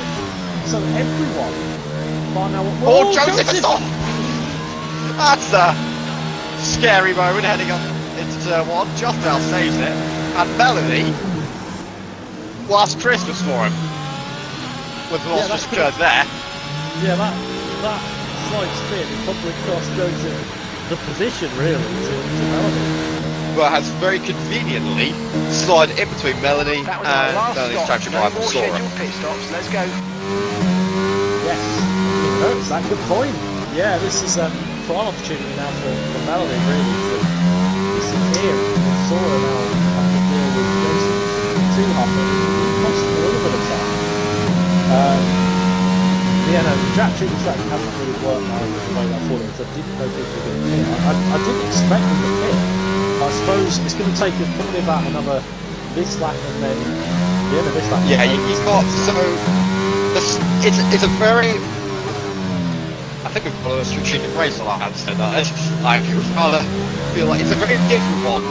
so everyone. Oh, Joseph is off! That's a scary moment heading up into turn 1. Just now saves it. And Melanie, last Christmas for him. With the loss just occurred there. Yeah, that slight spin probably cost Joseph the position, really, to Melanie. But has very conveniently slid in between Melanie and Melanie's traction rival Sora. Pit stops. Let's go. Yes, that's that good point. Yeah, this is prime opportunity now for Melanie, really, to disappear. And Sora now have to deal with Joseph too hard, but it costs a little bit of time. Yeah, no, the track treatment strategy hasn't really worked now in the way that I thought it was. I didn't know people were going to pit. I didn't expect them to pit. I suppose it's going to take probably about another this lap and then the end of this lap. Yeah, you've got it's a very. I think we've got a strategic race on our hands tonight. I feel like it's a very different one.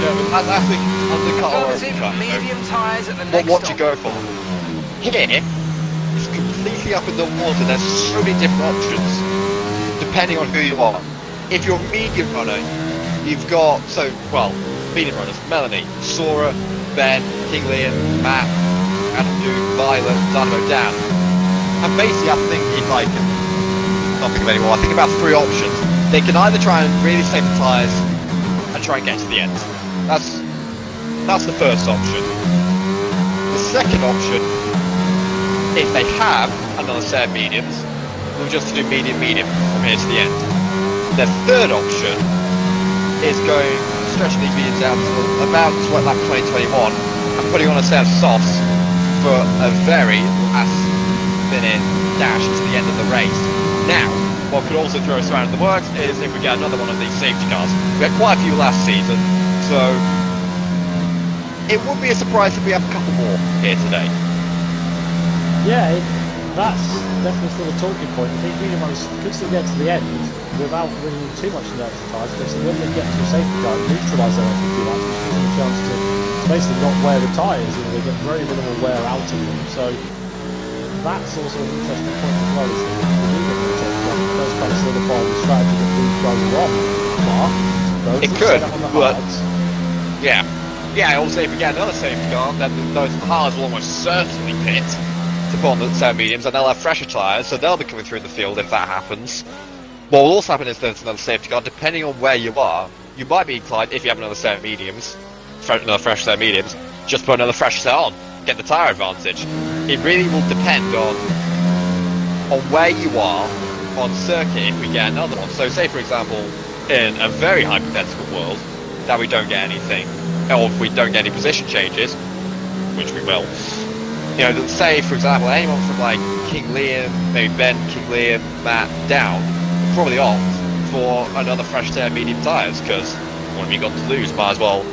Yeah, I think undercut or overcut. Medium tyres at the next what do you go for? Here, it's completely up in the water. There's so many different options depending on who you are. If you're a medium runner, you've got medium runners: Melanie, Sora, Ben, King Liam, Matt, Adam Duke, Violet, Dynamo Dan. And basically, I think if I can not think of any more, I think about 3 options. They can either try and really save the tyres and try and get to the end. That's the first option. The second option, if they have another set of mediums, will just do medium from here to the end. The third option is going stretching these mediums out to about lap 2021 and putting on a set of softs for a very last minute dash to the end of the race. Now, what could also throw us around in the works is if we get another one of these safety cars. We had quite a few last season, so it would be a surprise if we have a couple more here today. Yeah, that's definitely still a talking point. I think medium runners could still get to the end without bringing too much inertia to tyres, because when they get to a safety car, neutralise their after a few laps, which gives them a chance to basically not wear the tyres, and they get very minimal wear out of them. So that's also an interesting point as well, is that if we do get to the safety car, it does kind of solidify the strategy that these guys are on. But it could, but yeah, also if we get another safety car, then those hards will almost certainly pit to put on the set of mediums, and they'll have fresher tyres, so they'll be coming through in the field if that happens. What will also happen is there's another safety car. Depending on where you are, you might be inclined, if you have another set of mediums, another fresh set of mediums, just put another fresh set on, get the tyre advantage. It really will depend on where you are on circuit if we get another one. So say for example, in a very hypothetical world, that we don't get anything, or if we don't get any position changes, which we will, you know, say for example, anyone from like King Liam, maybe Ben, King Liam, Matt, down, probably opt for another fresh set of medium tyres, because what have you got to lose? Might as well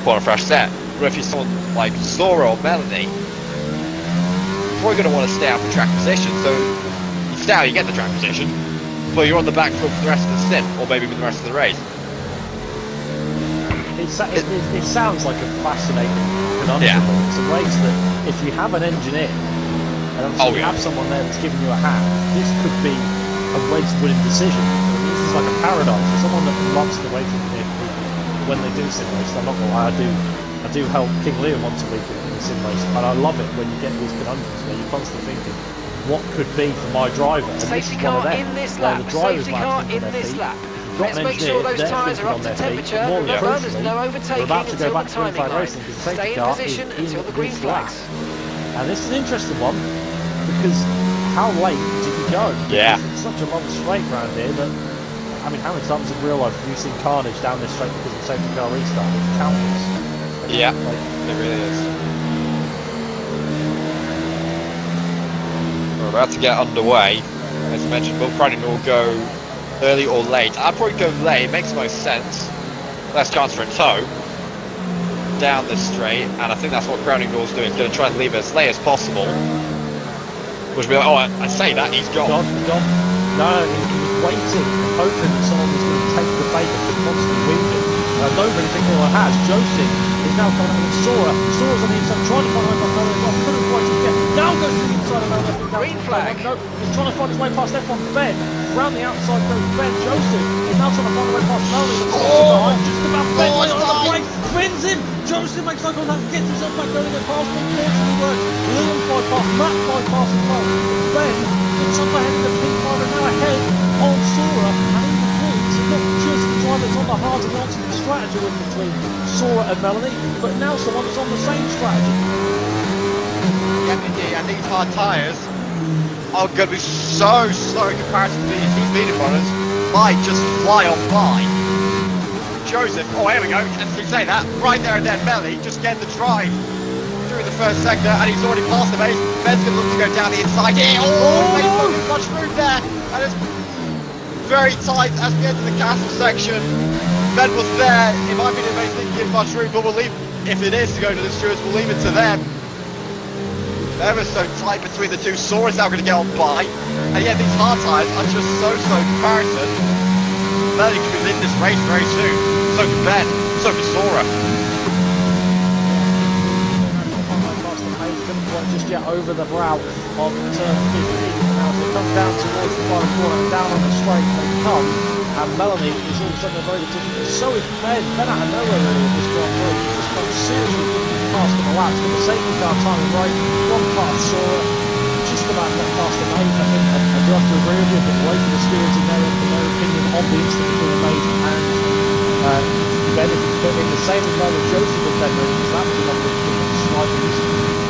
put on a fresh set. But if you're someone like Sora or Melanie, you're probably going to want to stay out for track position, so you stay out, you get the track position, but you're on the back foot for the rest of the stint, or maybe for the rest of the race. It sounds like a fascinating conundrum. Yeah. It's a race that if you have an engineer and obviously you have someone there that's giving you a hand, this could be a race-winning decision. I mean, this is like a paradise for someone that loves the racing when they do sim race. I'm not gonna lie, I do help King Liam once a week in the sim race, and I love it when you get these conundrums where you're constantly thinking, what could be for my driver? And safety car in this lap. Safety car in this lap. Let's make sure those tyres are up to temperature. Remember, there's no overtaking until the timing line. Stay in position until the green flags. And this is an interesting one, because how late did you go? Yeah. It's such a long straight round here that, I mean, how many times in real life have you seen carnage down this straight because of safety car restart? It's countless. Yeah, it really is. We're about to get underway. As I mentioned, Will Crowning will go early or late. I'd probably go late, it makes the most sense. Less chance for a tow down this straight, and I think that's what Crowning Door's doing. He's going to try and leave it as late as possible. Which will be like, oh, I say that, he's gone. Gone. No, he was waiting, hoping that someone was going to take the bait of the constant winging. I don't really think anyone has. Joseph is now coming up with Sora. Sora's on the inside, trying to find a way past Melanie as well. Couldn't quite get. Now goes to the inside of Melanie. Green flag. No, he's trying to find his way past F1 Ben. Round the outside goes Ben. Joseph is now trying to find a way past Melanie. Just about Ben. On the break. Spins him. Joseph makes eye contact. Gets himself back going again. Past him. Fortunately works. Liam flies past. Matt flies past as well. Ben gets up ahead in the P5 and now ahead on Sora. And in between, so not just the driver that's on the hard and launching the strategy in between Sora and Melanie, but now someone that's on the same strategy. Yeah, indeed, and these hard tyres are going to be so slow in comparison to these medium runners. Might just fly on by. Joseph, oh here we go, as you say that, right there and then Melanie just getting the drive through the first sector, and he's already passed the base. Ben's going to look to go down the inside here. Oh, he's not got much room there, and it's very tight as we enter the castle section. Ben was there, in my opinion, they didn't give much room, but we'll leave, if it is to go to the stewards, we'll leave it to them. Ever so tight between the two. Sora's now going to get on by, and yet these hard tyres are just so slow in comparison. Melanie could be leading this race very soon. So could Ben, so could Sora. Just yet over the brow of turn 15. Now as they come down towards the final corner and down on the straight they come, and Melanie is all of a sudden a very good difference. So is Ben. Ben out of nowhere really in this Grand Prix. He's just come seriously past the laps with the safety car timing right, gone past Sora, just about got past the main. I think I do have to agree with you, but wait for the stewards in their opinion on the instant between the main and Ben in the same as well as Joseph and Ben really, because that was another slightly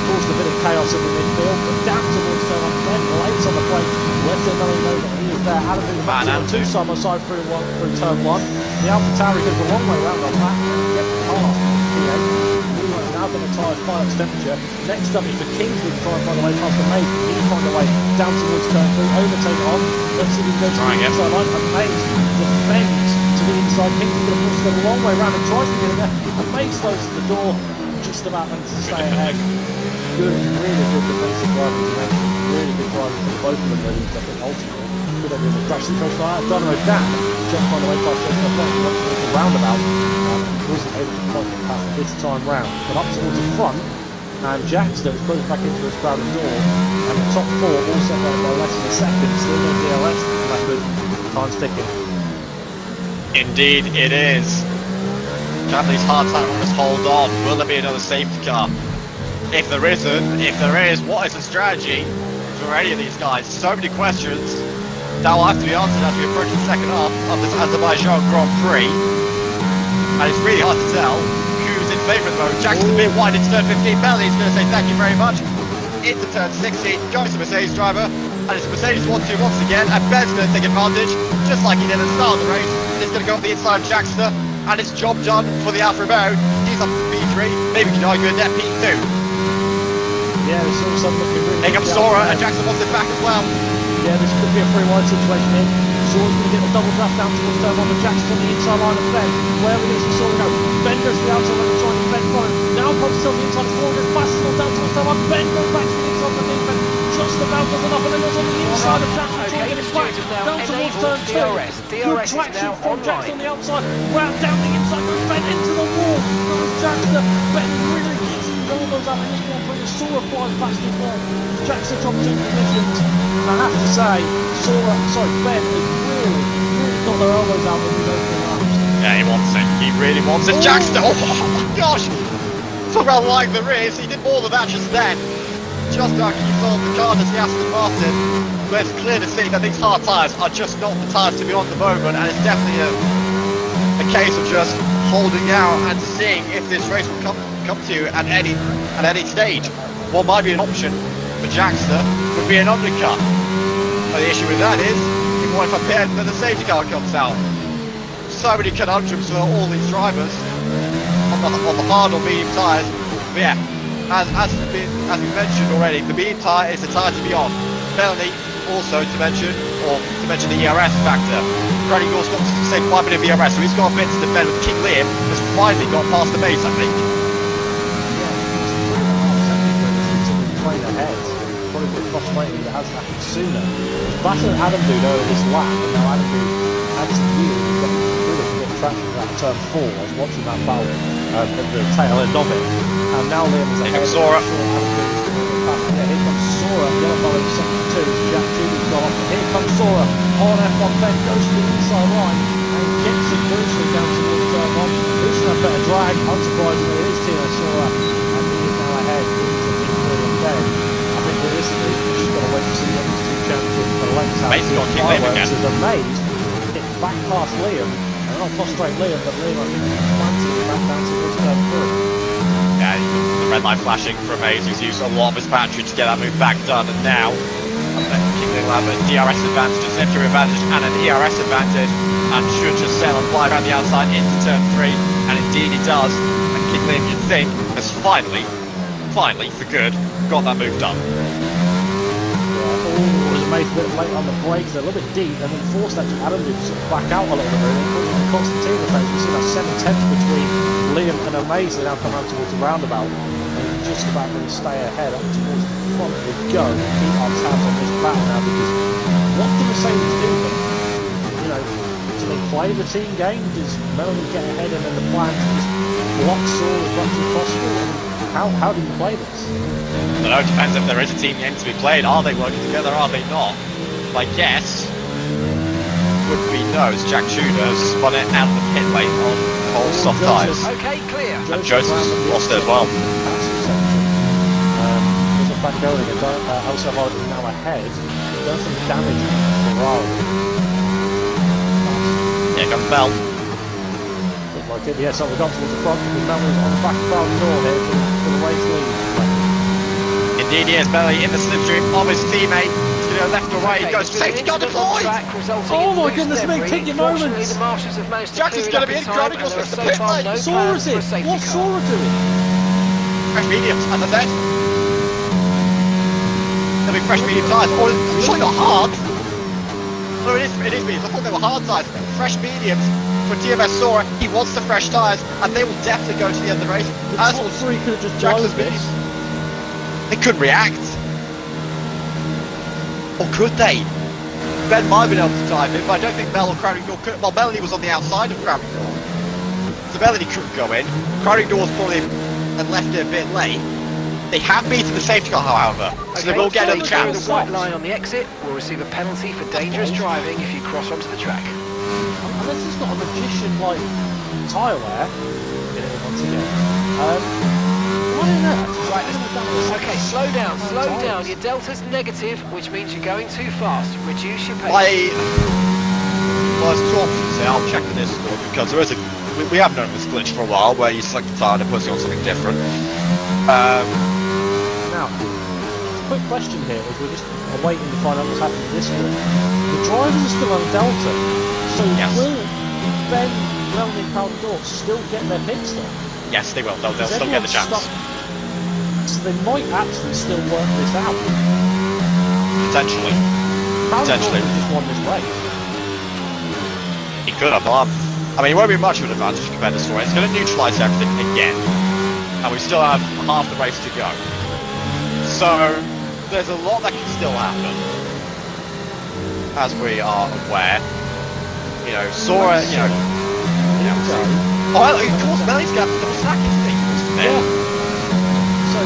caused a bit of chaos in the midfield, but down towards turn on Ben, late on the break, lets Melanie know that he is there. Adam in the back on two side by side through turn one. The Alpha Tauri goes a long way around on that and gets past P8. Now going to tyres by its temperature. Next up is the Kingsley trying to find a way past the Maze. He find a way down towards turn 3, overtake on. Let's see if he can go to the inside line. And Maze defends to the inside. Kingsley going to force to go a long way around and tries to get in there. And Maze closes the door, just about them to stay ahead. Good, really good defensive driving to mention. Really good driving from both of them really, I think ultimately. Good idea to crash the cross fire. Dynamo Dan jumped on the way past Joseph Lefort towards the roundabout. Wasn't able to close the path this time round. But up towards the front, and Jackster is closed back into his crowded door. And the top four all separated by less than a second. Still no DRS record. Time's ticking. Indeed it is. Can these hard time runners hold on? Will there be another safety car? If there isn't, if there is, what is the strategy for any of these guys? So many questions that will have to be answered as we approach the second half of this Azerbaijan Grand Prix. And it's really hard to tell who's in favour at the moment. Jackson's a bit wide into turn 15. Melanie's going to say thank you very much. Into turn 16, goes to Mercedes driver. And it's Mercedes 1-2 once again. And Ben's going to take advantage, just like he did at the start of the race. And he's going to go up the inside of Jackster. And it's job done for the Alfa Romeo. He's up to P3. Maybe we can argue at P2. Yeah, this all of a sudden looking really Here comes Sora, and Jackson wants it back as well. Yeah, this could be a pretty wide situation here. Sora's going to get the double draft down towards turn 1, but Jackson's on the inside line of Ben. Where are we going to see Sora go? Ben goes to the outside line, trying to Ben from him. Now comes still the inside of Sora, goes fast still down towards turn 1. Ben goes back to the inside of the Ben. Just about does enough, and then goes on the inside of Jackson, trying to get it back down towards turn 2. Good traction from Jackson on the outside. Round down the inside, goes Ben into the wall. Goes Jackson. Ben really gets his elbows up in this one, but Sora flies past as well. Jackson drops in positions. I have to say, Ben has really got their elbows out when he's opening laps. Yeah, he wants it. He really wants it. Jackson! Oh my gosh! Talk about like the race. He did more than that just then. Just after he sold the car to the Aston Martin. But it's clear to see that these hard tyres are just not the tyres to be on at the moment, and it's definitely a case of just holding out and seeing if this race will come to at any stage. What might be an option for Jackster would be an undercut. But the issue with that is, what if the safety car comes out? So many conundrums for all these drivers on the hard or medium tyres. But yeah, as we mentioned already, the medium tyre is the tyre to be on. Melanie also to mention the ERS factor. Granny Gore's got to say quite a bit of ERS, so he's got a bit to defend with King Liam has finally got past the base, I think. Ahead. Probably a bit frustrated complaining that it hasn't happened sooner. Bacu and Adam do over this lap, and now Adam do had some yield and got rid of a bit of traction at turn 4. I was watching that battle at the tail end of it, and now Liam is ahead. Here comes Sora. Yeah, here comes Sora. Yellow Belly second 2 as Jack Judy's gone off. Here comes Sora on F1 Ben, goes to the inside line and gets it virtually down towards turn 1. Boosting a better drag, unsurprisingly, it is Tino Sora, and he is now ahead into Liam Ben. I think realistically, we've just got to wait to see what these two champions for length have. Basically, fireworks as the Maze hit back past Liam, and not frustrate Liam, but Liam, I think, planted it back down towards turn 3. Yeah, the red light flashing from Maze, who's used a lot of his battery to get that move back done, and now Kingling will have a DRS advantage, a safety advantage, and an ERS advantage, and should just sail and fly around the outside into turn 3, and indeed he does. And Kingling, you'd think, has finally, for good, got that move done. Was amazed a bit late on the brakes, a little bit deep, and then forced that to Adam to sort of back out a little bit, really, causing the Constantine effect. We see that 7/10 between Liam and Amaze. They now come around towards the roundabout, and just about going to stay ahead up towards the front we go. Keep our tabs on this battle now, because what do Mercedes do? You know, do they play the team game? Does Melanie get ahead, and then the plan to just block Saul as much as possible? How do you play this? I don't know, it depends if there is a team game to be played. Are they working together, are they not? My guess would be no, as Jack Tudor has spun it out of the pit lane on cold soft tyres. Okay, clear. And Joseph's lost it as well. There's a back going again. LCR is now ahead. He's done some damage to Ferrari. Here comes Bell. Like it, yeah, so we've gone towards the front because Mel is on the back crowd door here for the race lead. Indeed he is, Belly in the slipstream of his teammate. He's going to go left or right, he goes safety car deployed! Oh my goodness me, take your moments! Jack is going to be in, Groningen will switch the pit lane! Sora's in! What's Sora doing? Fresh mediums, as I said. There'll be fresh medium tyres, or it's surely not hard! No, it is mediums, I thought they were hard tyres. Fresh mediums for TMS Sora, he wants the fresh tyres, and they will definitely go to the end of the race. The top 3 could have just blown this. They couldn't react. Or could they? Ben might have been able to time it, but I don't think Mel or Crowding Door could. Well, Melanie was on the outside of Crowding Door, so Melanie couldn't go in. Crowding Door was probably and left it a bit late. They have beaten the safety car, however, so they will get another chance. The white line on the exit will receive a penalty for dangerous driving if you cross onto the track. Unless it's got a magician-like tyre wear in it once again. Right, okay, slow down. Your delta's negative, which means you're going too fast. Reduce your pace. Well, there's two options here. I'll check the Discord because there is we have known this glitch for a while where you select the tyre and it puts you on something different. Now, quick question here as we're just waiting to find out what's happening to this one. The drivers are still on Delta, so yes. Will Ben, Melanie and Caldor still get their pit stop? Yes, they will. They'll still get the chance. So they might actually still work this out. Potentially. Potentially. Just won this race. He could have. I mean, it won't be much of an advantage compared to Sora. It's going to neutralise everything again. And we still have half the race to go. So, there's a lot that can still happen. As we are aware. You know, Sora, you know... Oh, of course, Melly's got the slack, isn't he? Yeah. So,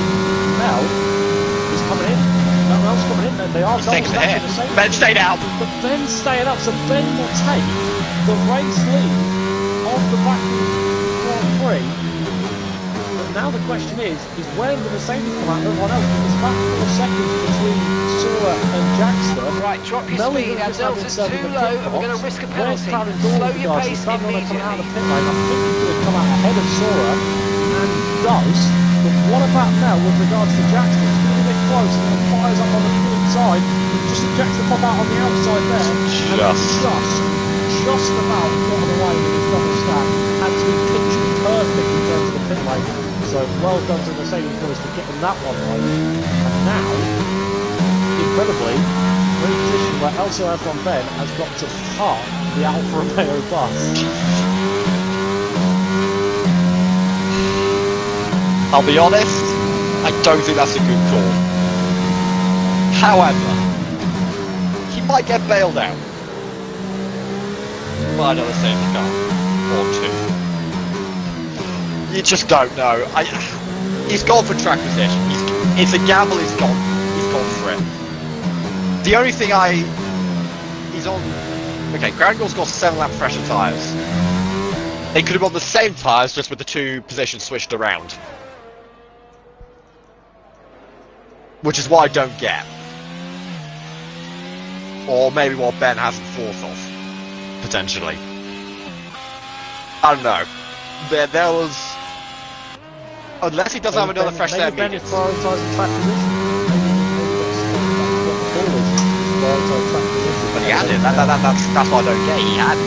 Mel is coming in. Mel's coming in. They are taking the hit. Ben stayed out. But Ben's staying up, so Ben will take the race lead of the Baku Grand Prix. But now the question is when will the Mercedes come out and everyone else? Because it's about 4 seconds between Sora and Jackster. Right, drop your speed, our delta's too low, and we're going to risk a penalty. Slow your pace immediately. I think he's going to come out ahead of Sora, and he does. But what about now with regards to Jackster? It's going to be a bit close, and it fires up on the inside. Just see Jackster pop out on the outside there. Just about got away with his double stack. Had to be pitched perfect in terms of the pit lane. So well done to the Mercedes boys for getting that one right. And now, incredibly, we're in a position where LCR F1 Ben has got to park the Alfa Romeo bus. I'll be honest, I don't think that's a good call. However, he might get bailed out by another safety car or two. You just don't know. He's gone for track position. It's a gamble. He's gone for it. The only thing he's on. Okay, Ground Goal's got 7-lap fresher tyres. They could have on the same tyres, just with the two positions switched around. Which is what I don't get. Or maybe what Ben hasn't thought of. Potentially. I don't know. There was... Unless he doesn't have another fresh set of mediums. Maybe Ben is prioritising track position. But he had it. That's what I don't get. He had,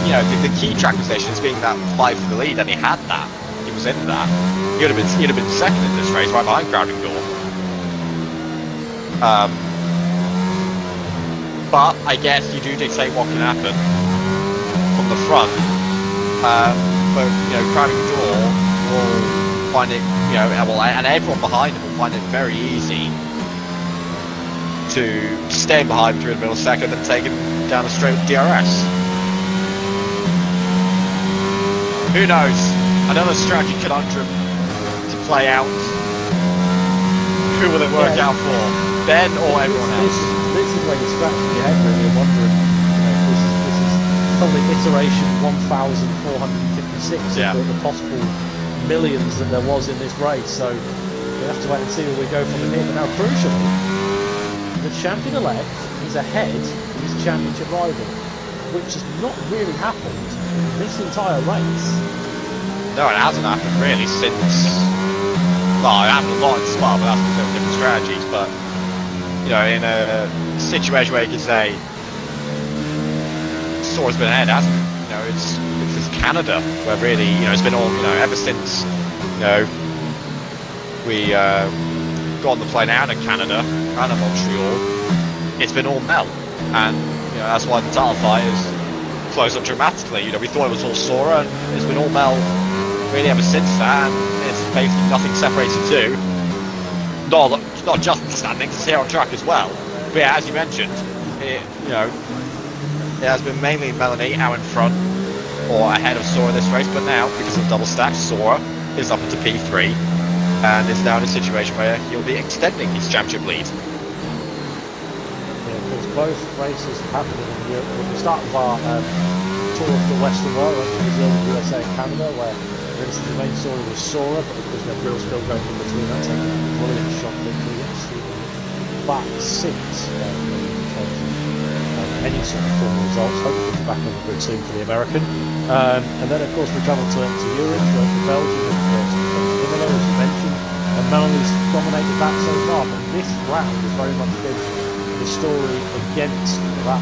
you know, the key track position is being that fight for the lead, and he had that. He was in that. He'd have been second in this race, right behind Crowding Door. But I guess you do dictate what can happen from the front. But you know, Crowding Door will find it, you know, and everyone behind him will find it very easy to stay behind through the middle second and take him down a straight with DRS. Who knows? Another strategy conundrum to play out. Who will it work out for? Ben or everyone else? This is where you're scratching your head really and wondering, you know, this is probably iteration 1456 of the possible millions that there was in this race. So we have to wait and see where we go from here. But now, crucially, the champion-elect is ahead of his championship rival, which has not really happened this entire race. No, it hasn't happened really since... Well, it happened a lot in Spa, but that's because of different strategies. But, you know, in a situation where you can say Sora's been ahead, hasn't it? You know, it's Canada where really, you know, it's been all, you know, ever since, you know, we got on the plane out of Canada and of Montreal, it's been all Mel, and you know that's why the title fight is closed up dramatically. You know, we thought it was all Sora, and it's been all Mel really ever since that, and it's basically nothing separates the two. Not just the standings, it's here on track as well. But yeah, as you mentioned, you know, it has been mainly Melanie out in front or ahead of Sora this race, but now because of double stack, Sora is up into P3. And is now in a situation where he'll be extending his championship lead. Yeah, because both races happening in Europe. We'll start with our tour of the Western world, like Brazil, USA and Canada, where the main story was Sora, but because their wheels still going in between, that's a brilliant shot victory against Stephen. But since any sort of formal results, hopefully he's back on the grid soon for the American. And then of course we travel to Europe, for Belgium, and Imola, as you mentioned, and Melanie's dominated that so far, but this round has very much been the story against that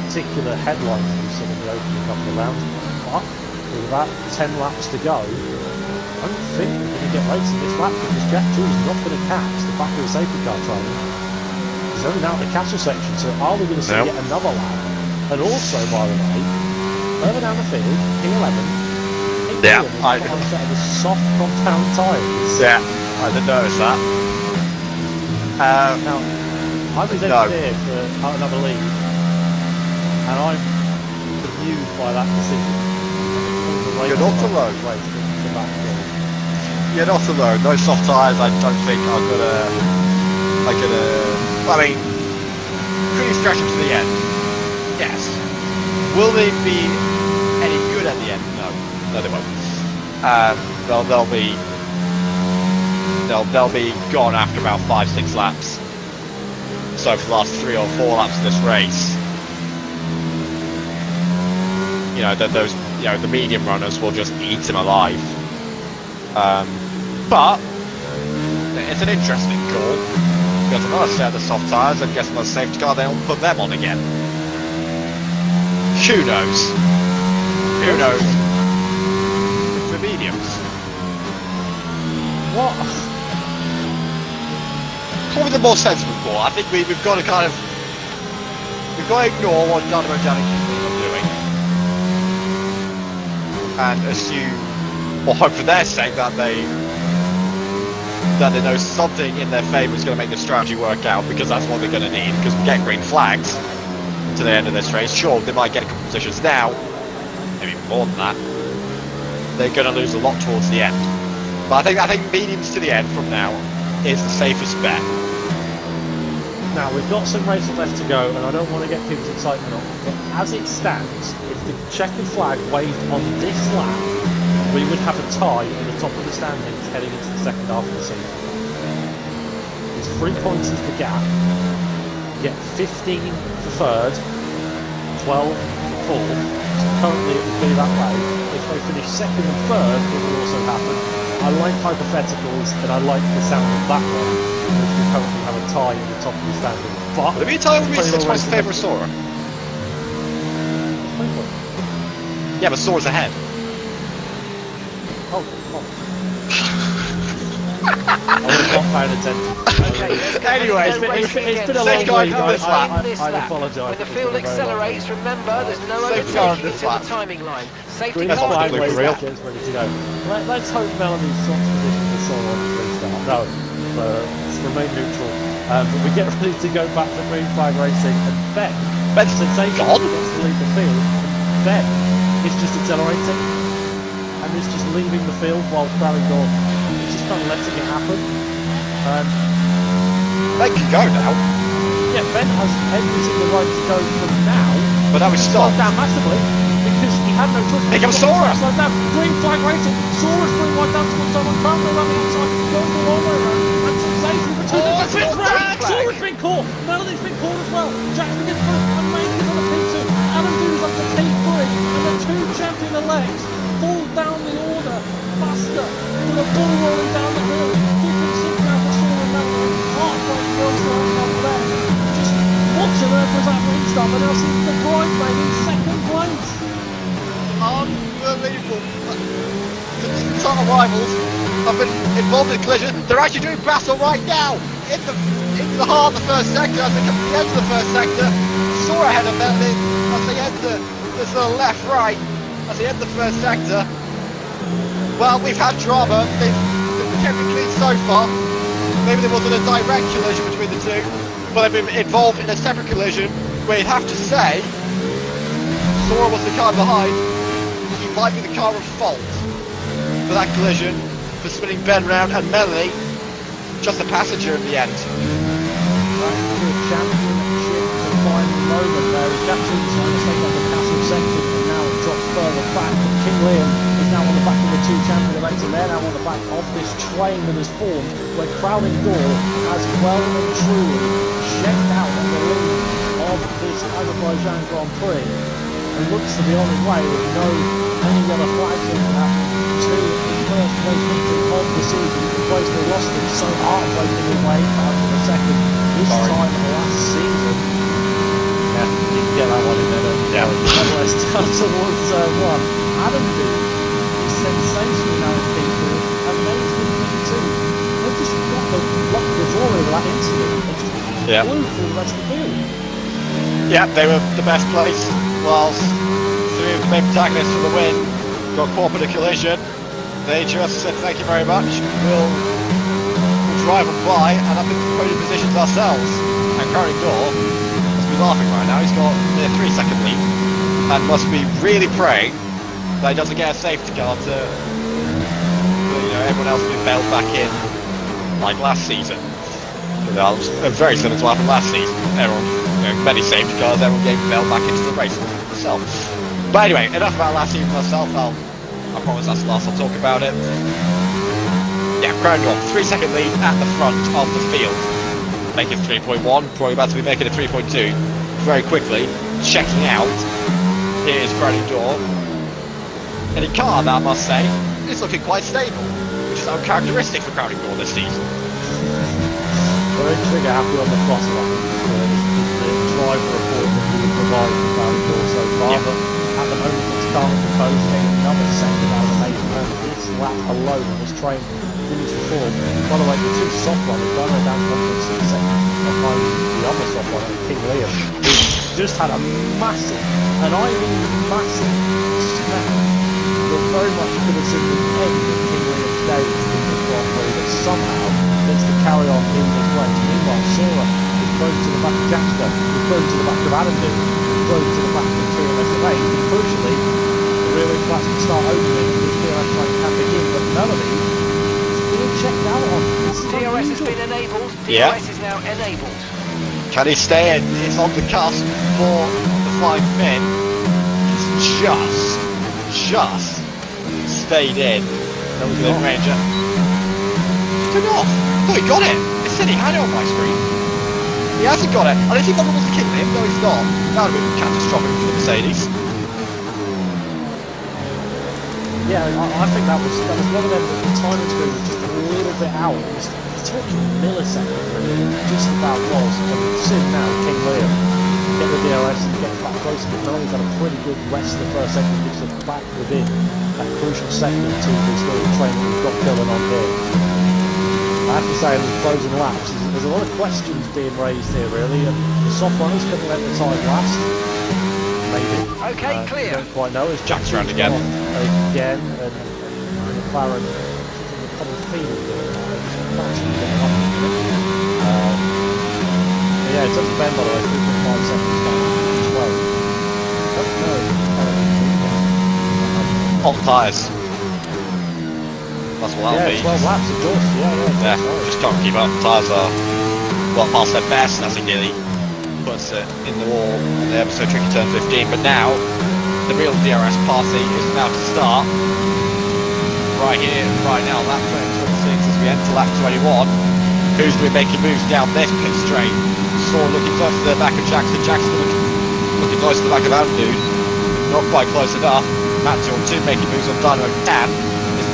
particular headline that we said in the opening couple of rounds. But with about 10 laps to go, I don't think we're going to get rates in this lap because Jack 2 is not going to catch the Bacu safety car training. He's only now at the castle section, so are we going to see yet another lap? And also, by the way, further down the field, P11, I set of the soft compound tyres. Yeah, I didn't notice that. Now, I'm his engineer for another league, and I'm bemused by that decision. You're not alone. You're not alone. Those soft tyres, I don't think are gonna. I mean, pretty stretch them to the end. Yes. Will they be any good at the end? No, they won't. They'll be gone after about 5-6 laps. So for the last 3 or 4 laps of this race, you know, those, you know, the medium runners will just eat him alive. But it's an interesting call. Got another set of soft tyres and guess another safety car, they'll put them on again. Who knows? Who knows? It's the mediums. What? Probably the more sensible call. I think we've got to kind of... We've got to ignore what Dynamo Jan and Kimberly are doing. And assume, or hope for their sake, that they then they know something in their favour is going to make the strategy work out, because that's what they're going to need, because we get green flags to the end of this race. Sure, they might get a couple positions now, maybe more than that. They're going to lose a lot towards the end. But I think mediums to the end from now is the safest bet. Now, we've got some races left to go, and I don't want to get people's excitement up, but as it stands, if the checkered flag waved on this lap, we would have a tie at the top of the standings heading into the second half of the season. It's 3 points is the gap. You get 15 for third, 12 for fourth. So currently it would be that way. If they finish second and third, it will also happen. I like hypotheticals, and I like the sound of that one, which we currently have a tie at the top of the standing. But Would it be a tie with me 6 points in favour of Sora? Yeah, but Sora's ahead. Oh. I would have not paying attention. Anyway, it's been a long week. I apologise. When the field accelerates, remember there's no overtaking until the timing line. Safety Green car flag is wave gets ready to go. Let's hope Melanie swaps positions with Sora on the restart. No, remain neutral. But we get ready to go back to green flag racing, and Ben's sensational gets to lead the field. Ben is just accelerating, and is just leaving the field while Crowley Door is just kind of letting it happen. They can go now. Yeah, Ben has every single right to go from now. But that was stopped. Down massively because he had no choice. Here comes Sora. Green flag racing. Sora's bring right down towards someone. Crowley on the inside. Goes the long way around. And safely between Sora's been caught. Melody's been caught as well. Jackson gets through and makes it on the P2. Adam Doo's up to T3. And the two champion elects fall down the order faster with a ball rolling down the hill. Keeping six now for Sora and Melody. Halfway towards the on left. Just watching her for that restart. But now seeing the bridesmaid in second place. Unbelievable. The top rivals have been involved in a collision. They're actually doing battle right now into the heart of the first sector. As they come to the edge of the first sector, Sora ahead of Melody as they enter the sort of left-right as they enter the first sector. Well, we've had drama. They've kept it clean so far. Maybe there wasn't a direct collision between the two, but they've been involved in a separate collision where you'd have to say Sora was the car behind. He might be the car of fault for that collision, for spinning Ben round, and Melanie just a passenger at the end. That's the championship defining moment there. Jackson trying to take up the castle section, and now it drops further back. But King Liam is now on the back of the two champion elects, and they're now on the back of this train that has formed, where Crowding Door has well and truly checked out on the lead of this Azerbaijan Grand Prix, and looks to be on his way with any other flags in that to the first place victory of the season. The place they lost it so heartbreakingly by 8 times in a second this time last season. Yeah, you can get that one in there, don't you? Yeah. Nevertheless, down towards one. Adam B is sensational now in P4, amazing in P2. They've just got the draw over that incident. They just flew through the rest of the field. Yeah, they were the best place, whilst three of the main protagonists for the win got caught in a collision. They just said thank you very much, we'll drive on by and up into podium positions ourselves. And Crowding Door must be laughing right now. He's got a 3-second lead and must be really praying that he doesn't get a safety car to everyone else being bailed back in like last season. That was very similar to what happened last season. Everyone, many safety cars, everyone getting bailed back into the race itself. But anyway, enough about last season myself. I promise that's the last I'll talk about it. Yeah, Crowding Door, 3-second lead at the front of the field. Making 3.1, probably about to be making a 3.2 very quickly. Checking out, here's Crowding Door. In a car that I must say is looking quite stable, which is uncharacteristic for Crowding Door this season. Very trigger happy on the bottom, I think, the driver report that we provide for Crowding Door so far. Yeah. But at the moment, it's currently proposed getting another second out of the maiden turn. This lap alone on this train finished before. By the way, the two soft runners, one down to 1.6 seconds behind the other soft runner, King Liam, who just had a massive, and I mean massive, snap that very much could have seen the end of King Liam's days in the Grand Prix, but somehow Jackster, who flew to the back of Adam did, flew to the back of the TRS lane, and crucially, the rear wing flats can start opening and the TRS lane can begin, but none of these is being checked out on. DRS has been enabled, DRS Yeah. is now enabled. Can he stay in? It's on the cusp for the flying fin. He's just stayed in. No, he's Mid not. Ranger. Turn it off. No, he got it. It said he had it on my screen. He hasn't got it. I don't think Bobby wants to kill him. No, he's not. That would have been catastrophic for the Mercedes. Yeah, I think that was one of them that the timing screen was just a little bit out. It was talking milliseconds, really. Just about was. And we've seen now King Liam get the DRS and get back close, but now he's had a pretty good rest of the first second, gives us back within that crucial segment to this little train that we've got going on here. I have to say, in the closing laps, there's a lot of questions being raised here, really. And the soft runners couldn't let the time last. Maybe. Okay, clear. I don't quite know. As Jack's around again. Again, and McLaren in the common field. Yeah, it's up to Ben, by the way, 3.5 seconds down as well. On tyres. That's what that'll be. 12 laps of Joyce, Yeah, just can't keep up. Tyres are well past their best, as he nearly puts it in the wall on the ever so tricky turn 15. But now, the real DRS party is about to start. Right here, right now, lap 26 as we enter lap 21. Who's going to be making moves down this pit straight? Saw looking close to the back of Jackson. Jackson looking close to the back of Andrew. Not quite close enough. Matt 2 making moves on Dynamo Dan.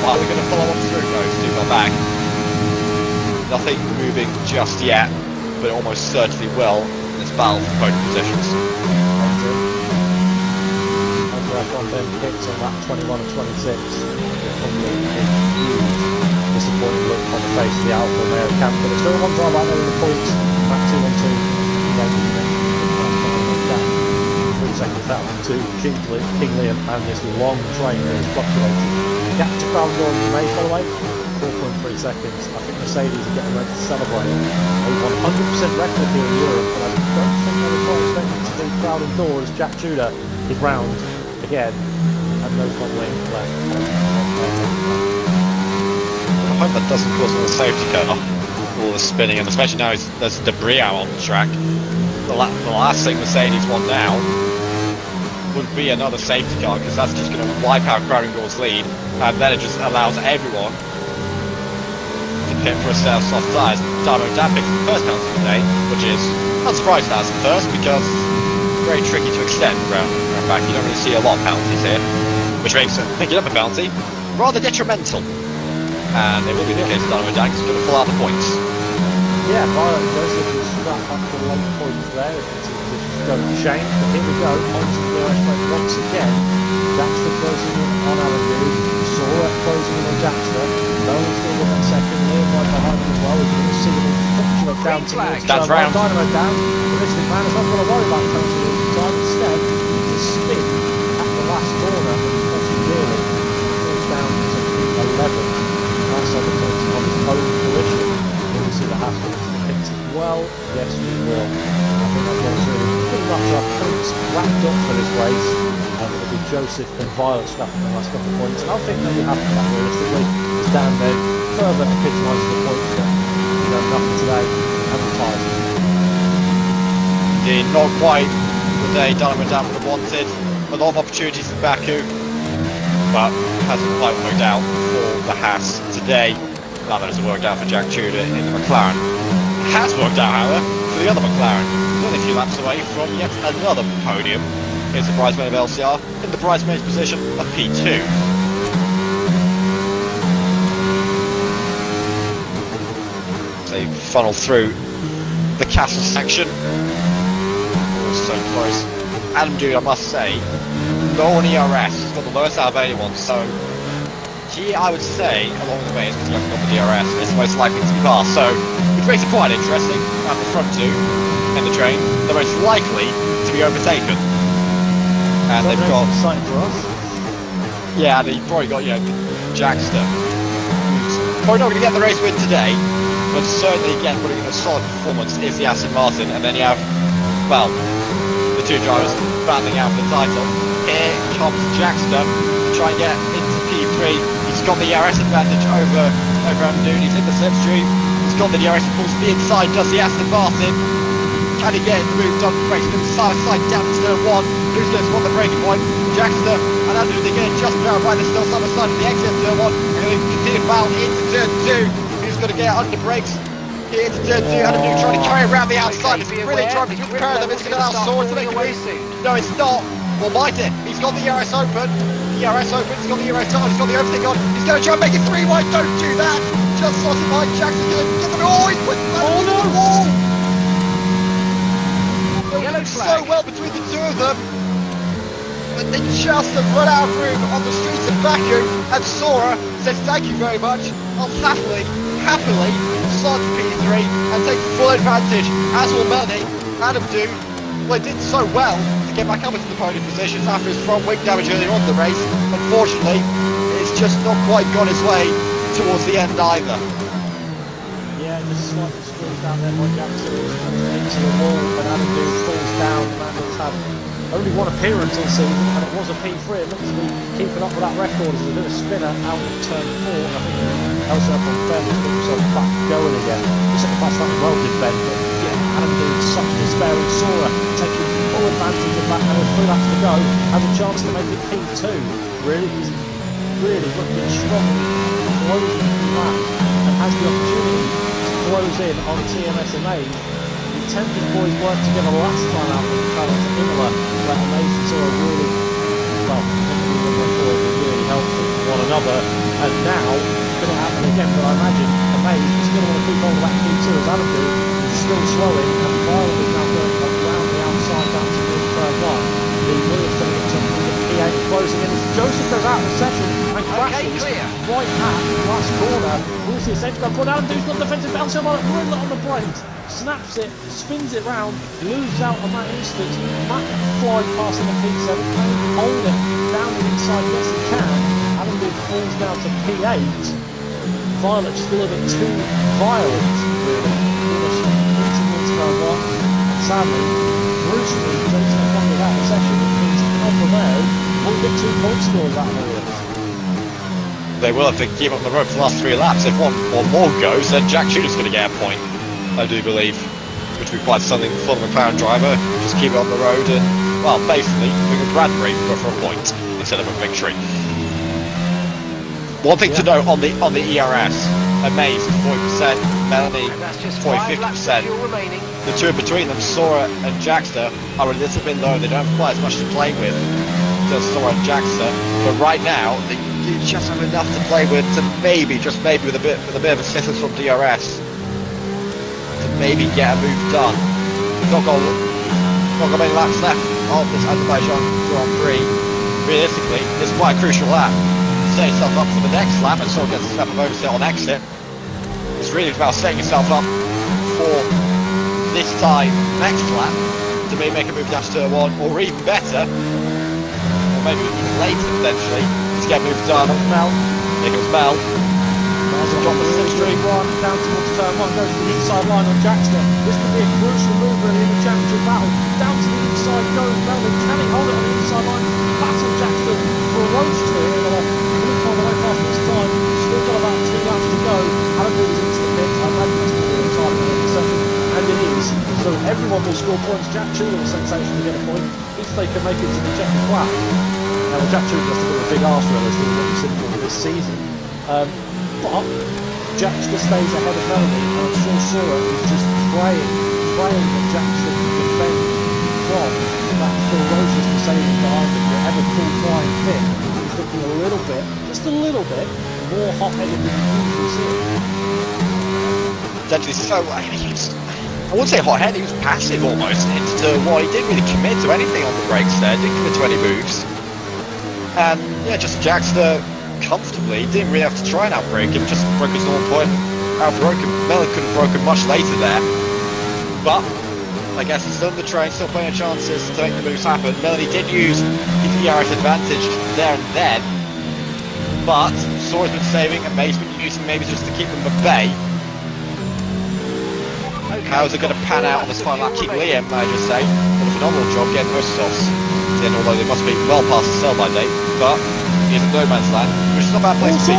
Are we going to follow on through? No, Stu got back. Nothing moving just yet, but it almost certainly will in this battle for podium positions. F1 then picks on lap 21 and 26. Probably a huge disappointing look on the face of the Alpha Romeo camp, but it's still one drive out there in the points. Lap 2 and 2. 3 seconds out to Kingley and this long train that is fluctuating. Gap to Crown Gordon May, by the way, 4.3 seconds. I think Mercedes are getting ready to celebrate a 100% record here in Europe, but I don't think they were quite expecting to be crowd and door as Jack Tudor is round again and no front wing left. I hope that doesn't cause a safety car. All the spinning, and especially now there's debris out on the track. The last thing Mercedes want now would be another safety car, because that's just going to wipe out Crowdingall's lead, and then it just allows everyone to pit for a set of soft tyres. Dynamo Dan picks the first penalty of the day, which is not surprised that's the first, because it's very tricky to extend round back. You don't really see a lot of penalties here, which makes picking up a penalty rather detrimental. And it will be the case of Dynamo Dan, because he's going to pull out the points. Yeah, Violet and Joseph will scrap up the late points there if it's a position to go to shame, but here we go, onto the DRS break once again. Jackster closing in on Alan Sora closing in on Jackster. Nolan's still got that second, Liam right behind him as well. We're going to see them fluctuate down towards That's round. Dynamo down. The Mystic Man is not going to worry about penalty all the time. Instead, to spin at the last corner, really goes down to 11. Nice on the points on his own fruition. We'll see the Haskins picks it well. Yes, we will. I think that goes really pretty much our points wrapped up for this race. And it'll be Joseph and Violet scrapping the last couple of points. And I think they'll be happy with that realistically. It's down there, further epitomising the points that nothing today and the tyres. Indeed, not quite the day Dynamo Dan would have wanted. A lot of opportunities in Baku, but hasn't quite worked out for the Haas today. Now that it's worked out for Jack Tudor in the McLaren. It has worked out, however, for the other McLaren. He's only a few laps away from yet another podium. Here's the bridesmaid of LCR in the bridesmaid's position of P2. They funnel through the castle section. Oh, so close. Adam Dude, I must say, low on ERS. He's got the lowest out of anyone, so he, I would say, along the way, is because he hasn't got the DRS, is the most likely to be passed. So, which makes it quite interesting. At the front two in the train, they're most likely to be overtaken. And so they've got exciting for us. Yeah, and you've probably got, Jackster, who's probably not going to get the race win today, but certainly again putting in a solid performance is the Aston Martin. And then you have well, the two drivers battling out for the title. Here comes Jackster to try and get into P3. He's got the ERS advantage over Amdoon. He's in the slipstream. He's got the ERS full speed inside. Does the Aston Martin? Can he get it moved on? Brakes from side to side down to turn 1. Who's going to spot the braking point? Jackster and Andrew, they're getting just about right. They're still side by side of the exit of turn 1. They're going to continue to foul into turn 2. Who's going to get under brakes? Here to turn 2. Andrew trying to carry around the outside. It's really trying to prepare them. It's going to allow Sora to make a move. No, it's not. Or might it? He's got the ERS open. The ERS open. He's got the ERS on. He's got the everything on. He's going to try and make it 3 wide. Don't do that. Just slotted by Jackson. Going to get them. Oh, he's put the wall. So well between the two of them, but they just have run out of room on the streets of Baku, and Sora says thank you very much. I'll happily slot to P3 and take full advantage, as will Melanie. Adam do. Well, he did so well to get back up into the podium positions after his front wing damage earlier on in the race. Unfortunately, it's just not quite gone his way towards the end either. Yeah, just slightly screwed down there by Jackson into the wall, and Adam Dude falls down. Randall's had only one appearance all season, and it was a P3. It looks to be keeping up with that record as a bit of spinner out of turn 4. I think LCR from Ben has got himself back going again. Looks like the past started well, did Ben, but yeah, Adam Dude such despair, and Sora taking full advantage of that, and with 3 laps to go, has a chance to make it P2. He's really looking strongly closing the lap, and has the opportunity close in on TMS Amaze. The Tempest boys worked together last time out in the travel to Imola, where Amaze and Sora really, well, really helpful for one another, and now it's going to happen again. But I imagine Amaze is going to want to keep on with that P2 as Adam do. He's still slowing, and Violet is now going around the outside down towards turn 1. The Williams going to get something with P8 closing in as Joseph goes out of the session and crashes right at the last corner. We'll see a safety car for Adam Dude's got defensive bounce on the brakes, snaps it, spins it round, loses out on that instant. Matt flies past in the P7, can hold it down the inside, yes he can. Adam Dude falls down to P8. Violet still a bit too violent, really. Towards turn 1. Sadly, Bruce Lee takes a fun without the session, which means Alfa Romeo will get 2 point scores out of Williams. They will have to keep up the road for the last 3 laps. If one or more goes, then Jack Tudor's going to get a point, I do believe, which would be quite something for the McLaren driver. Just keep it on the road and, well, basically, bring a Bradbury go for a point instead of a victory. One thing to note on the ERS, Amaze 40%, Melanie 40-50%. The two between them, Sora and Jackster, are a little bit low. They don't have quite as much to play with as Sora and Jackster. But right now, they do just have enough to play with to maybe, just maybe, with a bit of assistance from DRS, to maybe get a move done. We've not got many laps left of this Azerbaijan Grand Prix. Realistically, it's quite a crucial lap. Set yourself up for the next lap, and Sora gets a step of overset on exit. It's really about setting yourself up for this time next lap to maybe make a move down to turn 1, or even better, or maybe even later potentially, to get a move done. Mel. Here comes Mel. Drop the slipstream one down towards turn 1, goes to the inside line on Jackster. This could be a crucial move really in the championship battle. Down to the inside goes Melvin. Can he hold it on the inside line? Battle Jackster for a road clear. On the way past this time, still got about 2 laps to go. Adam Dude's into the pit. I imagine it's going to be a time in the session, and it is. So everyone will score points. Jack Tudor was sensational to get a point if they can make it to the checker flat. Now, Jack Tudor just a bit of a big arse realistically what we've seen for this season. But Jackster stays ahead of Melanie, and I'm sure Sora is just praying that Jackster can defend from that Phil Roses Mercedes behind him, whatever cool flying fit. Looking a little bit, just a little bit, more hot-headed than you usually see. Actually, so I wouldn't say hot-headed, he was passive almost into turn 1. He didn't really commit to anything on the brakes there, didn't commit to any moves. And yeah, just Jackster comfortably, didn't really have to try and outbrake him, just broke his normal point, outbroke him. Melon could have broken much later there, but I guess he's still in the train, still plenty of chances to make the moves happen. Melanie did use his ERS advantage there and then, but Sora's been saving and May's been using maybe just to keep them at bay. How's it going to pan out on this final lap? Keep Liam, I just say, did a phenomenal job getting most softs. Then, although they must be well past the sell-by date, but he's in no man's land, which is not a bad place to be.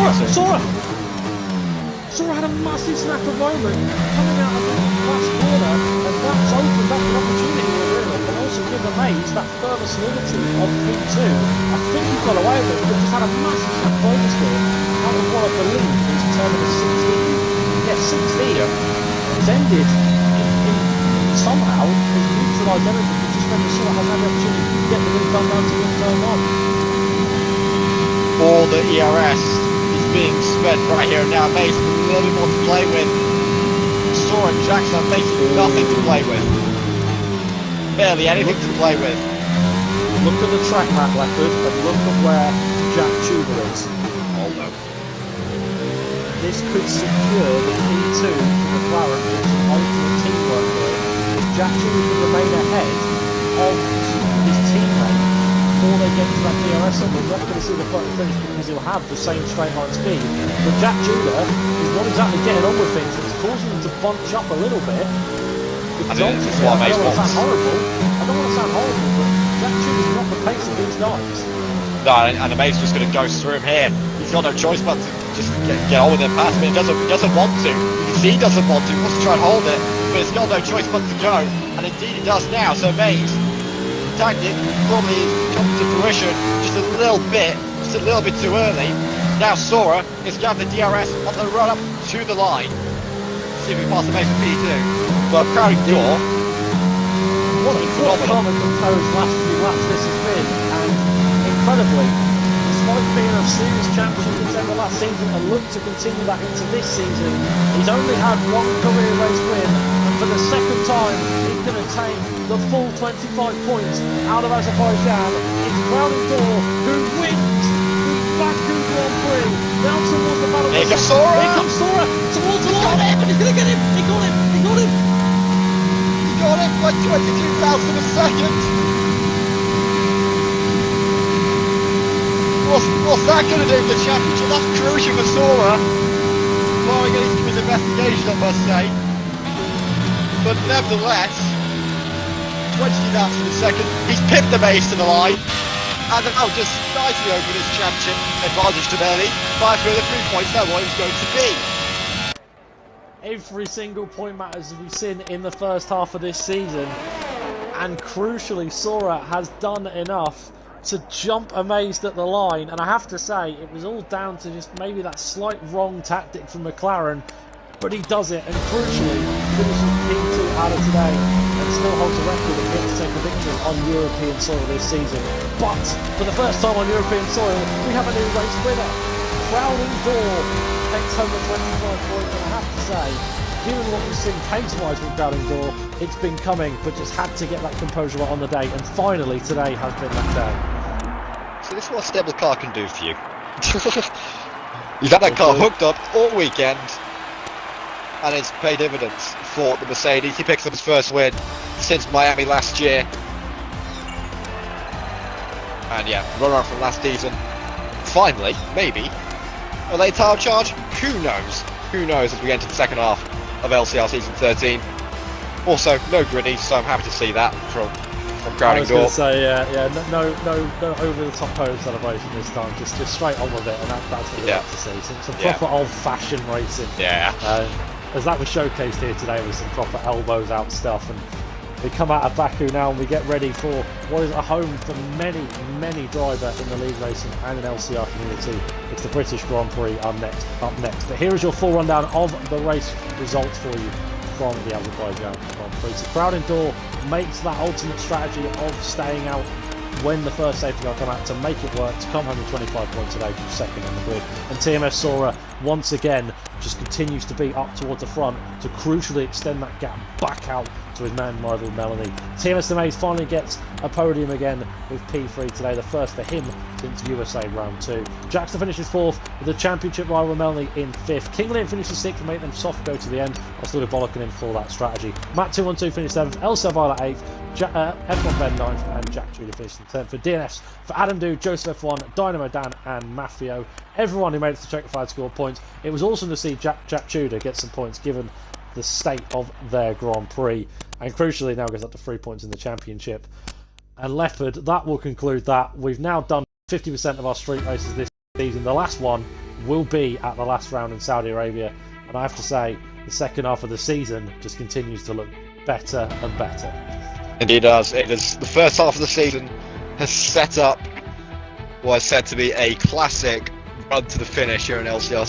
Sora had a massive snap of moment coming out of the last corner, and that's opened up an opportunity for him, and also given Mays that further solidity of P2. I think he got away with it, but just had a massive snap of bonus here out of what I believe is a turn of a 16. Yeah, 16. It's ended in somehow has neutralised everything, but just when the Sora has had the opportunity to get the move done down to turn 1. All the ERS is being spent right here and now. Mays a little bit more to play with. Sora and Jackson have basically nothing to play with. Barely anything to play with. Look at the track map record and look at where Jack Tudor is. Oh no. This could secure the P2 for McLaren, which is ultimate teamwork for him. Jack Tudor can remain ahead of his teammate before they get to that DRS level. We're not going to see the photo finish because he'll have the same straight line speed. But Jack Tudor is not exactly getting on with things, and it's causing them to bunch up a little bit. Because ultimately, I don't want to sound horrible, but Jack Tudor's not the pace of these guys. No, and the mate's just going to go through him here. He's got no choice but to just get on with it past him. He doesn't want to. You can see he doesn't want to. He wants to try and hold it, but he's got no choice but to go. And indeed he does now. So Mays' tactic probably is coming to fruition just a little bit too early. Now Sora is going to have the DRS on the run up to the line. See if we pass the Mays with P2. But crowding door. What a calm and composed last few laps this has been, and incredibly, despite being a serious championship contender last season and look to continue that into this season, he's only had one career race win, and for the second time he can attain the full 25 points out of Azerbaijan. It's Crowding Door who wins the Baku Grand Prix. Now towards the battle. Here comes Sora! Here comes Sora towards the line, and he's going to get him! He got him! He got it by 22,000 a second. What's that going to do for the championship? That's crucial for Sora. Barring anything from his investigation, I must say. But nevertheless, 22,000 a second. He's pipped the Mays to the line. And now just nicely open his championship advantage to Bailey by a further 3 points. That's what it was going to be. Every single point matters, as we've seen in the first half of this season, and crucially Sora has done enough to jump amazed at the line, and I have to say it was all down to just maybe that slight wrong tactic from McLaren, but he does it, and crucially finishes P2 out of today and still holds a record and gets to take a victory on European soil this season. But for the first time on European soil we have a new race winner. Crowding Door takes home the 25 points, and I have to say, given what we've seen pace-wise from Crowding Door, it's been coming, but just had to get that composure on the day, and finally today has been that day. So this is what a stable car can do for you. You've had that car hooked up all weekend, and it's paid dividends for the Mercedes. He picks up his first win since Miami last year. And yeah, runner-up from last season. Finally, maybe, a late title charge? Who knows? Who knows as we enter the second half of LCR Season 13. Also, no griddies, so I'm happy to see that from Crowding Door. I was going to say, no over-the-top pose celebration this time, just straight on with it, and that's what we like to see. Some proper old-fashioned racing. Yeah. As that was showcased here today with some proper elbows out stuff, and we come out of Baku now and we get ready for what is a home for many driver in the league racing and in LCR community. It's the British Grand Prix up next. But here is your full rundown of the race results for you from the Azerbaijan Grand Prix. So Crowding Door makes that ultimate strategy of staying out when the first safety car come out to make it work, to come home with 25 points today from second on the grid. And TMS Sora once again just continues to be up towards the front to crucially extend that gap back out to his man rival Melanie. TMS Demaze finally gets a podium again with P3 today, the first for him since USA round 2. Jackson finishes 4th with the championship rival Melanie in 5th. King Liam finishes 6th and make them soft go to the end. I'll still be bollocking in for that strategy. Matt 212 finished 7th, LCR Violet 8th, F1 Ben 9th, and Jack Tudor finished in 10th. For DNFs, for Adam Do, Joseph F1, Dynamo Dan, and Mafio, everyone who made it to the checkered flag scored points. It was awesome to see Jack Tudor get some points, given the state of their Grand Prix, and crucially now goes up to 3 points in the championship. And Leopard, that will conclude that. We've now done 50% of our street races this season. The last one will be at the last round in Saudi Arabia, and I have to say the second half of the season just continues to look better and better. Indeed does. It is. The first half of the season has set up what is said to be a classic run to the finish here in LCR